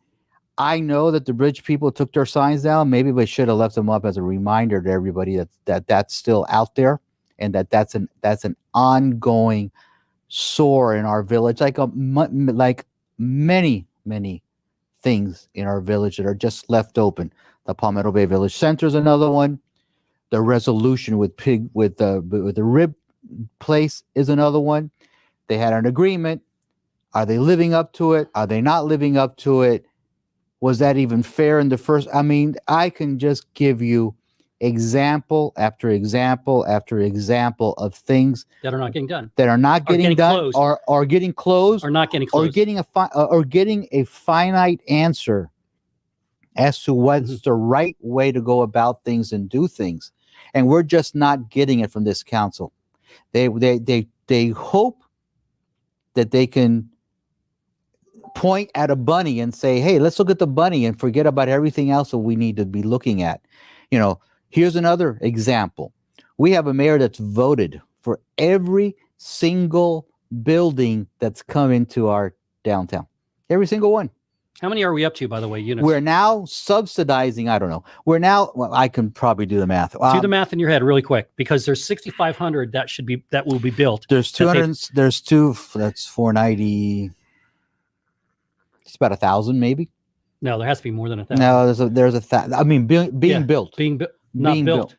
I know that the bridge people took their signs down. Maybe we should have left them up as a reminder to everybody that's still out there, and that's an ongoing sore in our village, like many things in our village that are just left open. The Palmetto Bay Village Center is another one. The resolution with the rib place is another one. They had an agreement. Are they living up to it? Are they not living up to it? Was that even fair in the first? I mean, I can just give you example after example after example of things that are not getting done, or getting closed, or not getting closed, or getting a finite answer as to what's the right way to go about things and do things. And we're just not getting it from this council. They hope that they can point at a bunny and say, hey, let's look at the bunny and forget about everything else that we need to be looking at. Here's another example. We have a mayor that's voted for every single building that's come into our downtown. Every single one. How many are we up to, by the way, units? We're now subsidizing, I don't know. I can probably do the math. Do the math in your head really quick, because there's 6,500 that will be built. There's 200, that's 490. It's about 1,000 maybe. No, there has to be more than 1,000. No, there's a thousand. I mean, being built. Not built.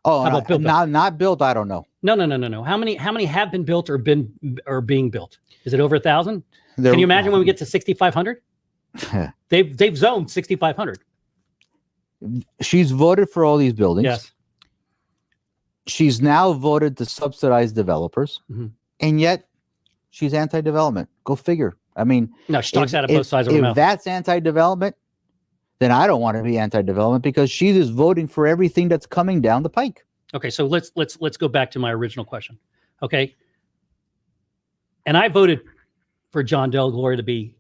Oh, how about built? Not built. I don't know. No. How many have been built or being built? Is it over 1,000? Can you imagine when we get to 6,500? They've zoned 6,500. She's voted for all these buildings. Yes. She's now voted to subsidize developers, and yet she's anti-development. Go figure. I mean, no, she talks out of both sides of her mouth. If that's anti-development, then I don't want to be anti-development, because she is voting for everything that's coming down the pike. Okay, so let's go back to my original question. Okay, and I voted for John Del Gloria to be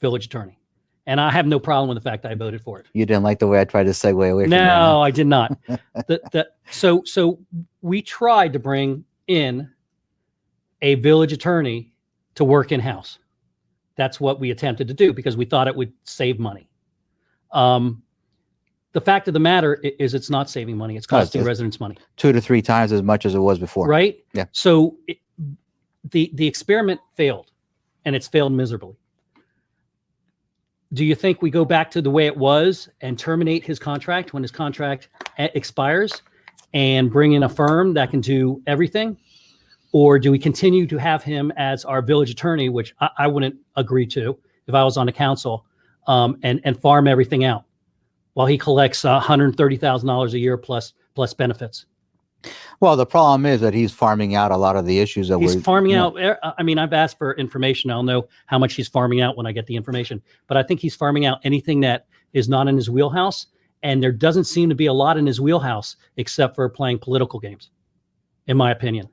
village attorney, and I have no problem with the fact that I voted for it. You didn't like the way I tried to segue away from that? No, I did not. So we tried to bring in a village attorney to work in-house. That's what we attempted to do, because we thought it would save money. The fact of the matter is it's not saving money. It's costing residents money. 2 to 3 times as much as it was before. Right? Yeah. So the experiment failed, and it's failed miserably. Do you think we go back to the way it was and terminate his contract when his contract expires and bring in a firm that can do everything? Or do we continue to have him as our village attorney, which I wouldn't agree to if I was on the council, and farm everything out while he collects $130,000 a year plus benefits? Well, the problem is that he's farming out a lot of the issues that he's farming out. I mean, I've asked for information. I'll know how much he's farming out when I get the information. But I think he's farming out anything that is not in his wheelhouse. And there doesn't seem to be a lot in his wheelhouse except for playing political games, in my opinion.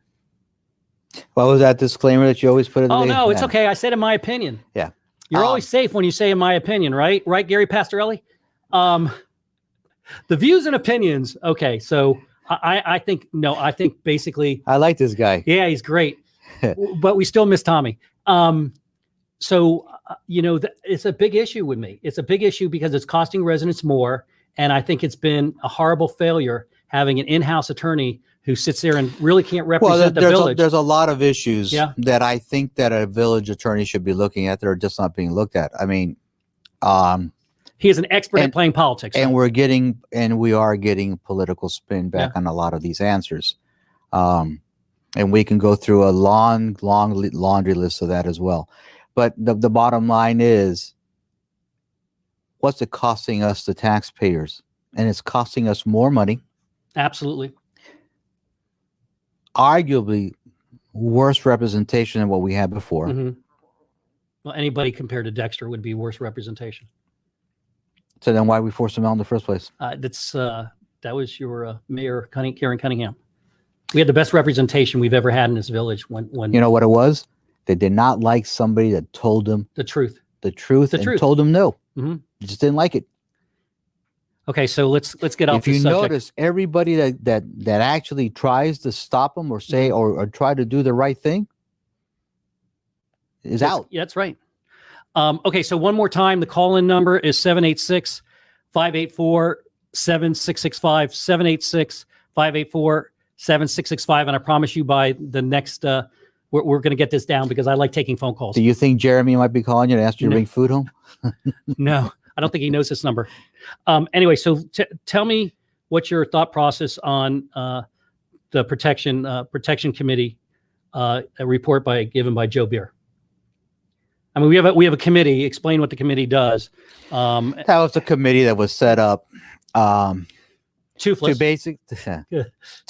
What was that disclaimer that you always put at the no, it's okay. I said in my opinion. Yeah. You're always safe when you say in my opinion, right? Right, Gary Pastorelli? The views and opinions. Okay, so I think basically I like this guy. Yeah, he's great. But we still miss Tommy. So it's a big issue with me. It's a big issue because it's costing residents more. And I think it's been a horrible failure having an in-house attorney who sits there and really can't represent the village. There's a lot of issues that I think that a village attorney should be looking at that are just not being looked at. I mean, he is an expert at playing politics. And we are getting political spin back on a lot of these answers. And we can go through a long laundry list of that as well. But the bottom line is, what's it costing us, the taxpayers? And it's costing us more money. Absolutely. Arguably worse representation than what we had before. Mm-hmm. Well, anybody compared to Dexter would be worse representation. So then why we forced him out in the first place? That was your Mayor Karen Cunningham. We had the best representation we've ever had in this village. When you know what it was? They did not like somebody that told them the truth. Told them no. Mm-hmm. They just didn't like it. Okay, so let's get off. If you notice, everybody that actually tries to stop them or say or try to do the right thing is out. Yeah, that's right. Okay, so one more time, the call-in number is 786-584-7665, 786-584-7665, and I promise you by the next, we're going to get this down because I like taking phone calls. Do you think Jeremy might be calling you to ask you to bring food home? No, I don't think he knows this number. Anyway, so tell me what's your thought process on the protection committee, a report given by Joe Beer. I mean, we have a committee. Explain what the committee does. That was a committee that was set up to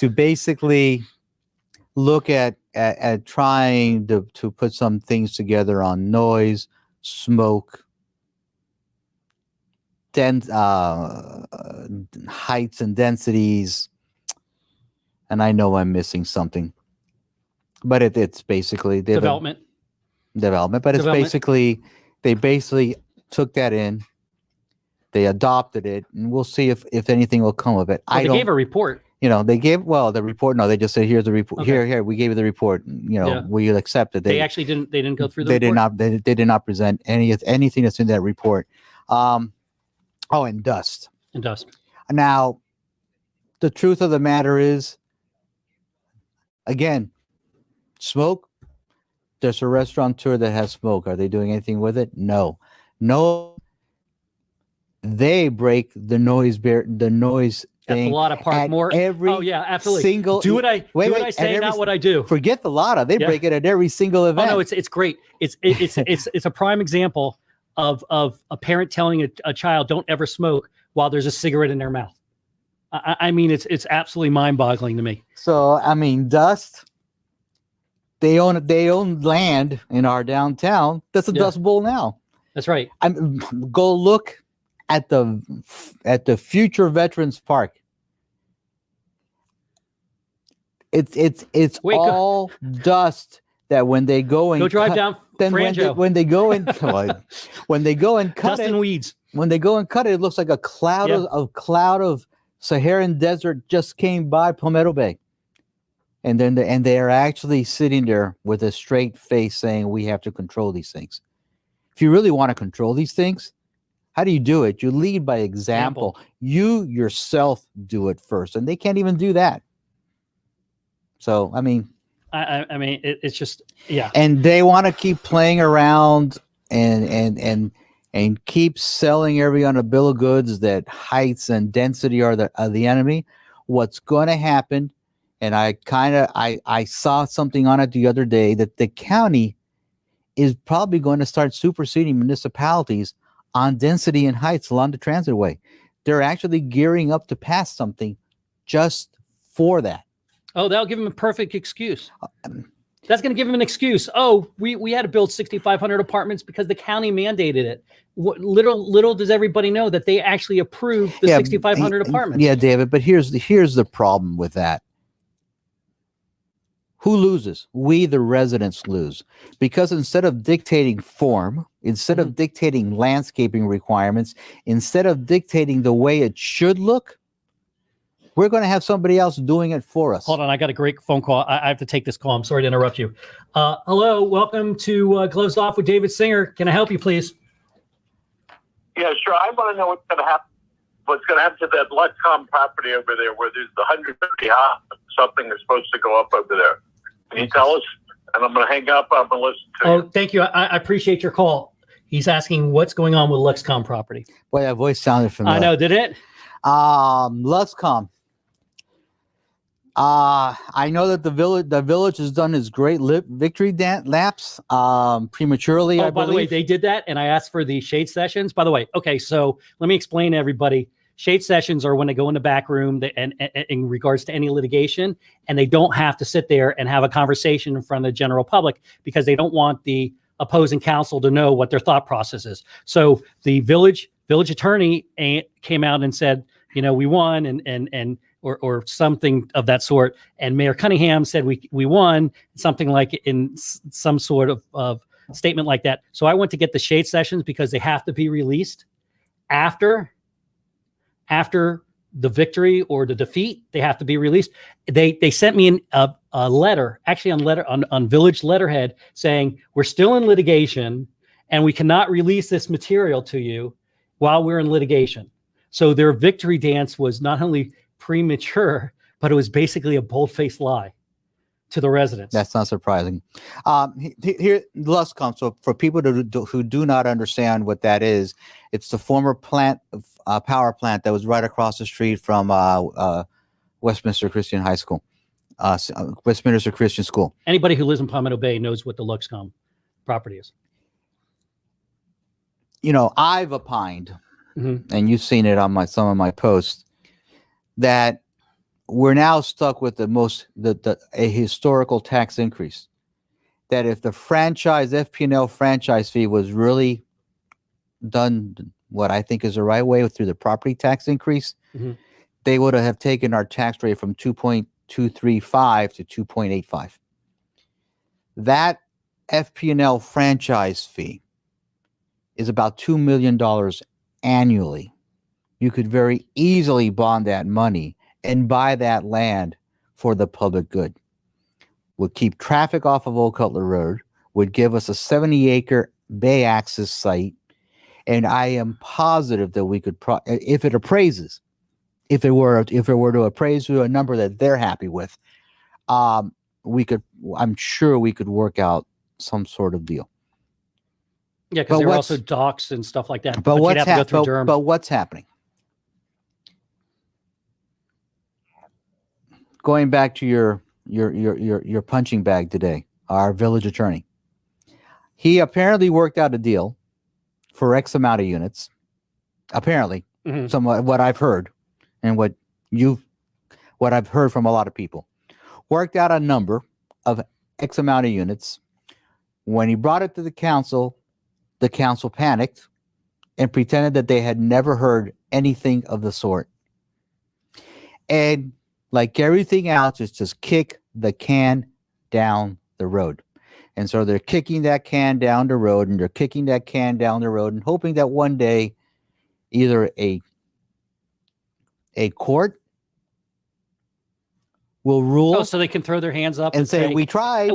basically look at trying to put some things together on noise, smoke, heights and densities, and I know I'm missing something, but it's basically development. But it's basically they took that in, they adopted it, and we'll see if anything will come of it. Well, they gave a report. They gave the report. No, they just said, here's the report. Okay. Here, we gave you the report. We accept it. They actually didn't. They didn't go through the report? They did not present anything that's in that report. And dust. Now, the truth of the matter is, again, smoke. There's a restaurateur that has smoke. Are they doing anything with it? No. They break the noise thing. At the Lotta Park more. Absolutely. Single. Do what I say, not what I do. Forget the Lotta. They break it at every single event. Oh no, it's great. It's a prime example of a parent telling a child don't ever smoke while there's a cigarette in their mouth. I mean, it's absolutely mind-boggling to me. So I mean, dust. They own land in our downtown. That's a Dust Bowl now. That's right. Go look at the future Veterans Park. It's all dust that when they go and drive down Franjo. when they go and when they go and cut dust and weeds. When they go and cut it looks like a cloud of Saharan desert just came by Palmetto Bay. And then they are actually sitting there with a straight face saying we have to control these things. If you really want to control these things, How do you do it? You lead by example. You yourself do it first, and they can't even do that. So, I mean, it's just, yeah. And they want to keep playing around and keep selling every on a bill of goods that heights and density are the enemy. What's going to happen? And I saw something on it the other day that the county is probably going to start superseding municipalities on density and heights along the transitway. They're actually gearing up to pass something just for that. Oh, that'll give them a perfect excuse. That's going to give them an excuse. Oh, we had to build 6,500 apartments because the county mandated it. Little does everybody know that they actually approved the 6,500 apartments. Yeah, David, but here's the problem with that. Who loses? We, the residents, lose. Because instead of dictating form, instead of dictating landscaping requirements, instead of dictating the way it should look, we're going to have somebody else doing it for us. Hold on, I got a great phone call. I have to take this call. I'm sorry to interrupt you. Hello, welcome to Gloves Off with David Singer. Can I help you, please? Yeah, sure. I want to know what's going to happen. What's going to happen to that Luxcom property over there, where there's the 150 something is supposed to go up over there? Can you tell us? And I'm going to hang up. I'm going to listen to you. Oh, thank you. I appreciate your call. He's asking what's going on with Luxcom property. Boy, that voice sounded familiar. I know. Did it? Luxcom. I know that the village has done its great victory laps prematurely. Oh, by the way, they did that, and I asked for the shade sessions. By the way, okay, so let me explain to everybody. Shade sessions are when they go in the back room and in regards to any litigation, and they don't have to sit there and have a conversation in front of the general public because they don't want the opposing counsel to know what their thought process is. So the village attorney came out and said, we won, and or something of that sort. And Mayor Cunningham said we won, something like in some sort of statement like that. So I went to get the shade sessions because they have to be released after the victory or the defeat. They have to be released. They sent me a letter, actually on village letterhead, saying we're still in litigation and we cannot release this material to you while we're in litigation. So their victory dance was not only premature, but it was basically a bold-faced lie to the residents. That's not surprising. Here, Luxcom. So for people who do not understand what that is, it's the former power plant that was right across the street from Westminster Christian High School, Westminster Christian School. Anybody who lives in Palmetto Bay knows what the Luxcom property is. I've opined, and you've seen it on some of my posts, that we're now stuck with a historical tax increase. That if the FP&L franchise fee was really done what I think is the right way through the property tax increase, they would have taken our tax rate from 2.235 to 2.85. That FP&L franchise fee is about $2 million annually. You could very easily bond that money and buy that land for the public good. Would keep traffic off of Old Cutler Road, would give us a 70-acre bay access site, and I am positive that we could, if it appraises, if it were to appraise to a number that they're happy with, I'm sure we could work out some sort of deal. Yeah, because there are also docks and stuff like that. But what's happening? Going back to your punching bag today, our village attorney, he apparently worked out a deal for X amount of units. Apparently, somewhat what I've heard, and what I've heard from a lot of people, worked out a number of X amount of units. When he brought it to the council panicked and pretended that they had never heard anything of the sort. And like everything else, it's just kick the can down the road. And so they're kicking that can down the road, and they're kicking that can down the road, and hoping that one day either a court will rule. Oh, so they can throw their hands up and say, we tried.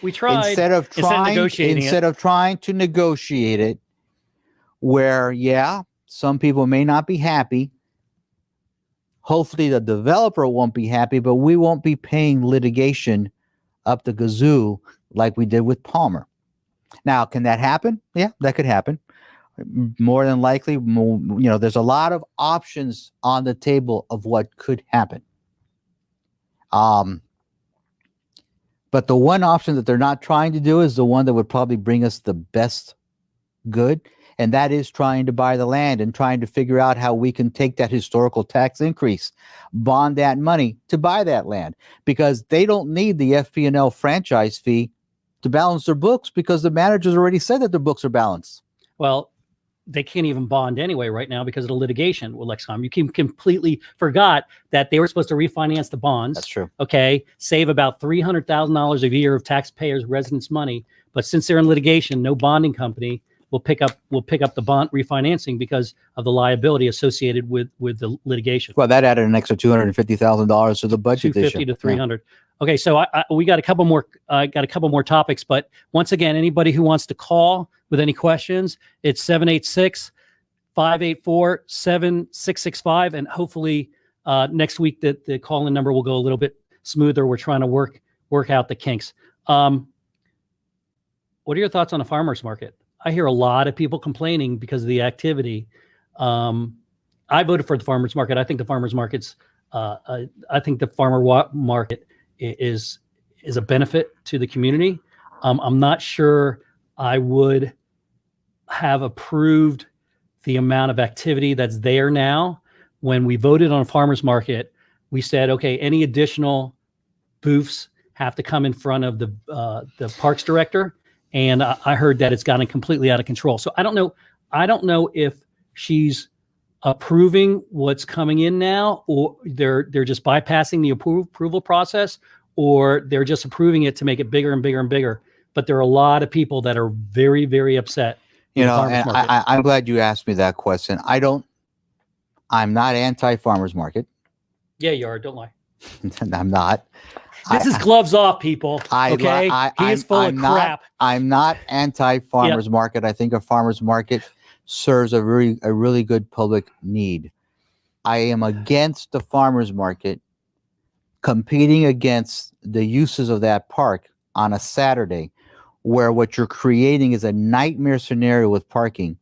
Instead of trying to negotiate it, where, yeah, some people may not be happy. Hopefully the developer won't be happy, but we won't be paying litigation up the gazoo like we did with Palmer. Now, can that happen? Yeah, that could happen. More than likely, there's a lot of options on the table of what could happen. But the one option that they're not trying to do is the one that would probably bring us the best good, and that is trying to buy the land and trying to figure out how we can take that historical tax increase, bond that money to buy that land, because they don't need the FP&L franchise fee to balance their books, because the managers already said that their books are balanced. Well, they can't even bond anyway right now because of the litigation with Lexicon. You completely forgot that they were supposed to refinance the bonds. That's true. Okay, save about $300,000 a year of taxpayers' residents' money. But since they're in litigation, no bonding company will pick up the bond refinancing because of the liability associated with the litigation. Well, that added an extra $250,000 to the budget. $250 to $300. Yeah. Okay, so we got a couple more topics, but once again, anybody who wants to call with any questions, it's 786-584-7665, and hopefully next week the call-in number will go a little bit smoother. We're trying to work out the kinks. What are your thoughts on the farmers market? I hear a lot of people complaining because of the activity. I voted for the farmers market. I think the farmers market's I think the market is a benefit to the community. I'm not sure I would have approved the amount of activity that's there now. When we voted on a farmers market, we said, okay, any additional booths have to come in front of the parks director. And I heard that it's gotten completely out of control. So I don't know if she's approving what's coming in now, or they're just bypassing the approval process, or they're just approving it to make it bigger and bigger and bigger. But there are a lot of people that are very, very upset. And I'm glad you asked me that question. I'm not anti-farmers market. Yeah, you are. Don't lie. I'm not. This is gloves off, people. Okay, he is full of crap. I'm not anti-farmers market. I think a farmers market serves a really good public need. I am against the farmers market competing against the uses of that park on a Saturday, where what you're creating is a nightmare scenario with parking.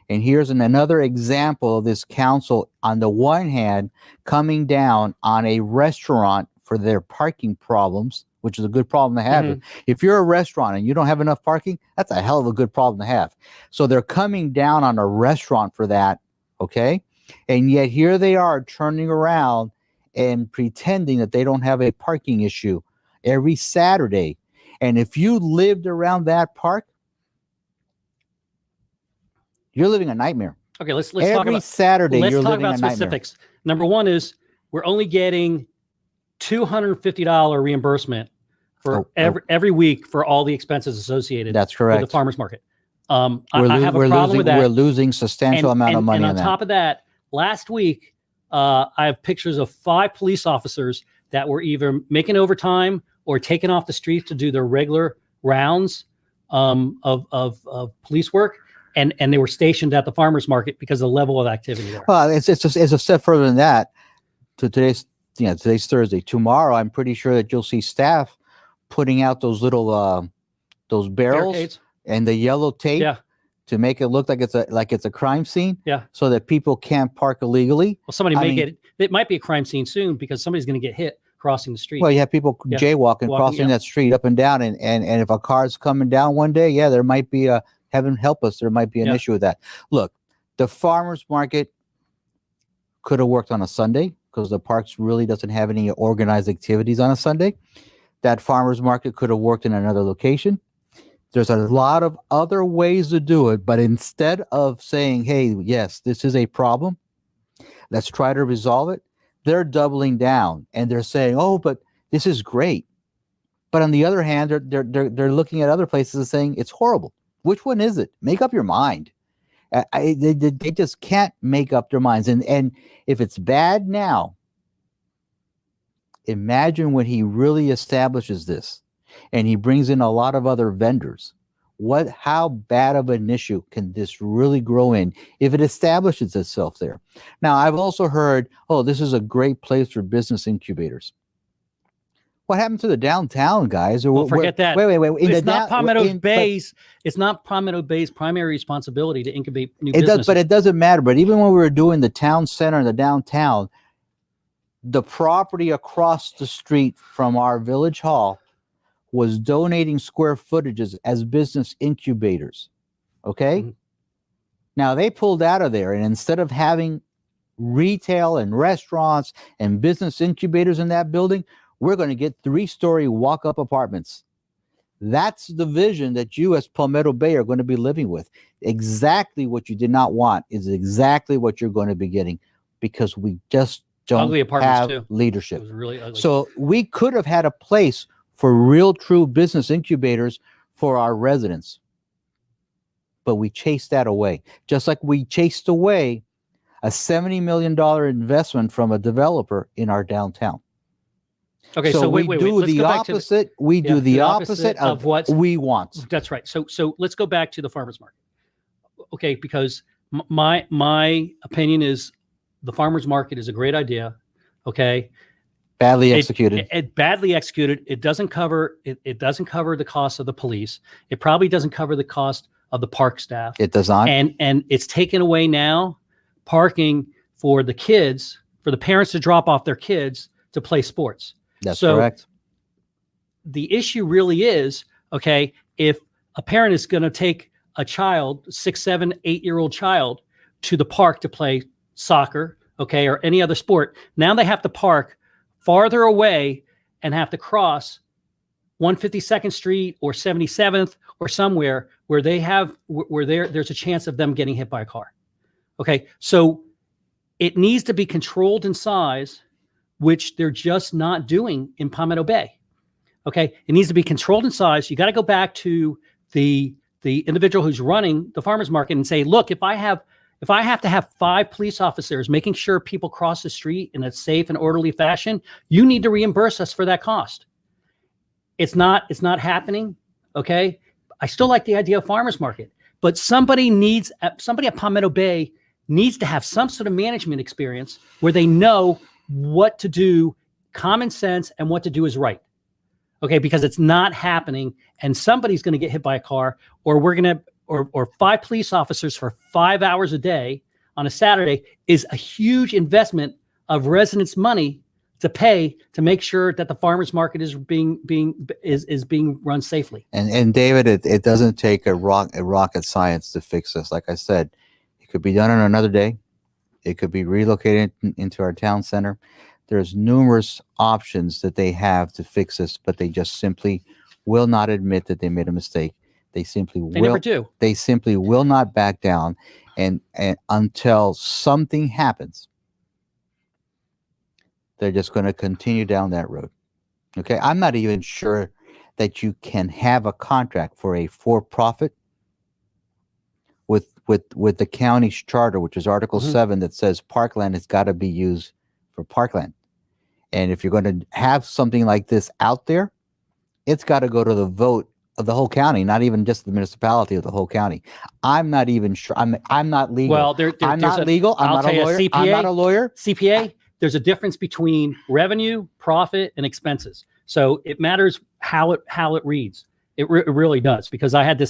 And here's another example of this council, on the one hand, coming down on a restaurant for their parking problems, which is a good problem to have. Mm-hmm. If you're a restaurant and you don't have enough parking, that's a hell of a good problem to have. So they're coming down on a restaurant for that, okay? And yet here they are turning around and pretending that they don't have a parking issue every Saturday. And if you lived around that park, you're living a nightmare. Okay, let's every talk about Saturday. Let's you're talk living about a specifics. Nightmare. Number one is we're only getting $250 reimbursement for every week for all the expenses associated. That's correct. With the farmers market. I have a problem with that. We're losing substantial amount of money. And on top of that, last week I have pictures of 5 police officers that were either making overtime or taken off the streets to do their regular rounds of police work. And they were stationed at the farmers market because of the level of activity there. Well, it's a step further than that. To today's Thursday. Tomorrow, I'm pretty sure that you'll see staff putting out those little those barrels Barricades. And the yellow tape, Yeah. to make it look like it's a crime scene. Yeah. So that people can't park illegally. Well, somebody it might be a crime scene soon because somebody's going to get hit crossing the street. Well, you have people jaywalking, crossing that street up and down, and if a car's coming down one day, there might be a heaven help us, there might be an issue with that. Look, the farmers market could have worked on a Sunday because the parks really doesn't have any organized activities on a Sunday. That farmers market could have worked in another location. There's a lot of other ways to do it, but instead of saying, hey, yes, this is a problem, let's try to resolve it, they're doubling down and they're saying, oh, but this is great. But on the other hand, they're looking at other places and saying it's horrible. Which one is it? Make up your mind. They just can't make up their minds. And if it's bad now, imagine when he really establishes this and he brings in a lot of other vendors. How bad of an issue can this really grow in if it establishes itself there? Now, I've also heard, oh, this is a great place for business incubators. What happened to the downtown, guys? Well, forget that. Wait. It's not Palmetto Bay's. It's not Palmetto Bay's primary responsibility to incubate new businesses. But it doesn't matter. But even when we were doing the town center and the downtown, the property across the street from our village hall was donating square footages as business incubators. Okay. Mm-hmm. Now they pulled out of there, and instead of having retail and restaurants and business incubators in that building, we're going to get 3-story walk-up apartments. That's the vision that you as Palmetto Bay are going to be living with. Exactly what you did not want is exactly what you're going to be getting, because we just don't have leadership. It was really ugly. So we could have had a place for real, true business incubators for our residents, but we chased that away. Just like we chased away a $70 million investment from a developer in our downtown. Okay, so wait. We do the opposite. We do the opposite of what we want. That's right. So let's go back to the farmers market. Okay, because my opinion is the farmers market is a great idea. Okay, badly executed. It badly executed. It doesn't cover the cost of the police. It probably doesn't cover the cost of the park staff. It does not. And it's taken away now parking for the kids, for the parents to drop off their kids to play sports. That's correct. The issue really is, okay, if a parent is going to take a child, 6, 7, 8-year-old child, to the park to play soccer, okay, or any other sport, now they have to park farther away and have to cross 152nd Street or 77th or somewhere where there's a chance of them getting hit by a car. Okay, so it needs to be controlled in size, which they're just not doing in Palmetto Bay. Okay, it needs to be controlled in size. You got to go back to the individual who's running the farmers market and say, look, if I have to have 5 police officers making sure people cross the street in a safe and orderly fashion, you need to reimburse us for that cost. It's not happening. Okay, I still like the idea of farmers market, but somebody at Palmetto Bay needs to have some sort of management experience where they know what to do, common sense, and what to do is right. Okay, because it's not happening, and somebody's going to get hit by a car, or we're going to, or 5 police officers for 5 hours a day on a Saturday is a huge investment of residents' money to pay to make sure that the farmers market is being run safely. And David, it doesn't take a rocket science to fix this. Like I said, it could be done on another day. It could be relocated into our town center. There's numerous options that they have to fix this, but they just simply will not admit that they made a mistake. They never do. They simply will not back down, and until something happens, they're just going to continue down that road. Okay, I'm not even sure that you can have a contract for a for-profit with the county's charter, which is Article 7, that says parkland has got to be used for parkland. And if you're going to have something like this out there, it's got to go to the vote of the whole county, not even just the municipality of the whole county. I'm not even sure. I'm not legal. Well, I'm not legal. I'm not a lawyer. CPA, I'm not a lawyer. CPA, there's a difference between revenue, profit, and expenses. So it matters how it reads. It really does, because I had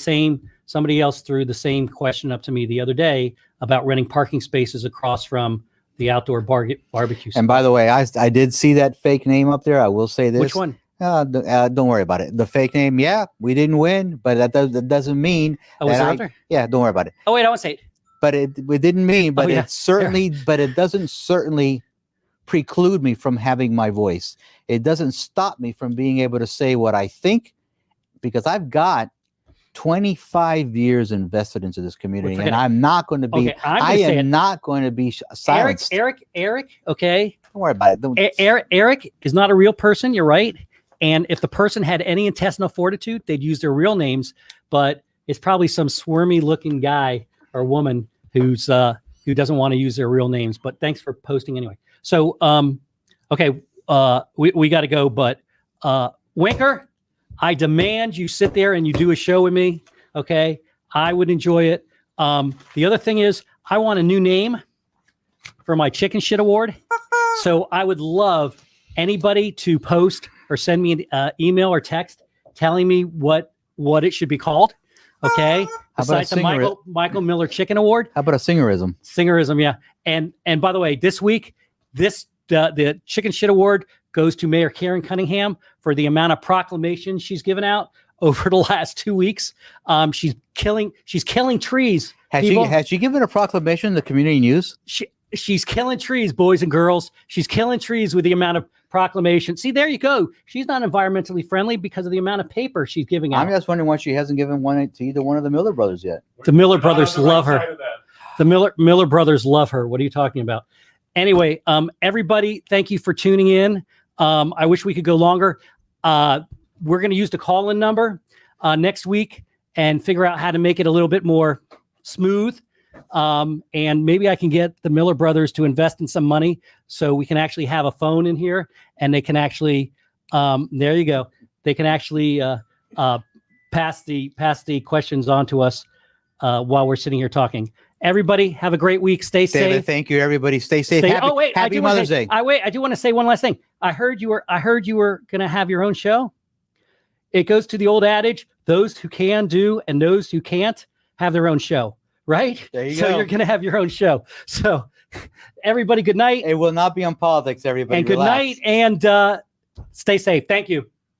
somebody else threw the same question up to me the other day about renting parking spaces across from the outdoor barbecue. And by the way, I did see that fake name up there. I will say this. Which one? Don't worry about it. The fake name, yeah, we didn't win, but that doesn't mean. Oh, was it out there? Yeah, don't worry about it. Oh wait, I want to say it. But it didn't mean. But it certainly. But it doesn't certainly preclude me from having my voice. It doesn't stop me from being able to say what I think, because I've got 25 years invested into this community, and I'm not going to be. Okay, I am not going to be silenced. Eric. Okay. Don't worry about it. Eric is not a real person. You're right. And if the person had any intestinal fortitude, they'd use their real names. But it's probably some squirmy-looking guy or woman who doesn't want to use their real names. But thanks for posting anyway. So, okay, we got to go. But Winker, I demand you sit there and you do a show with me Okay, I would enjoy it. The other thing is, I want a new name for my Chicken Shit Award. So I would love anybody to post or send me an email or text telling me what it should be called. Okay. How about Besides the Michael Miller Chicken Award. How about a singerism? Singerism, yeah. And by the way, this week, the Chicken Shit Award goes to Mayor Karen Cunningham for the amount of proclamations she's given out over the last 2 weeks. She's killing trees. Has she given a proclamation to the community news? She's killing trees, boys and girls. She's killing trees with the amount of proclamation. See, there you go. She's not environmentally friendly because of the amount of paper she's giving out. I'm just wondering why she hasn't given one to either one of the Miller brothers yet. The Miller brothers love her. The Miller brothers love her. What are you talking about? Anyway, everybody, thank you for tuning in. I wish we could go longer. We're going to use the call-in number next week and figure out how to make it a little bit more smooth. And maybe I can get the Miller brothers to invest in some money so we can actually have a phone in here and they can actually, there you go. They can actually pass the questions on to us while we're sitting here talking. Everybody have a great week. Stay safe. David, thank you, everybody. Stay safe. Happy Mother's Day. I do want to say one last thing. I heard you were going to have your own show. It goes to the old adage, those who can do and those who can't have their own show. Right? There you go. So you're going to have your own show. So everybody, good night. It will not be on politics, everybody. And good night and stay safe. Thank you.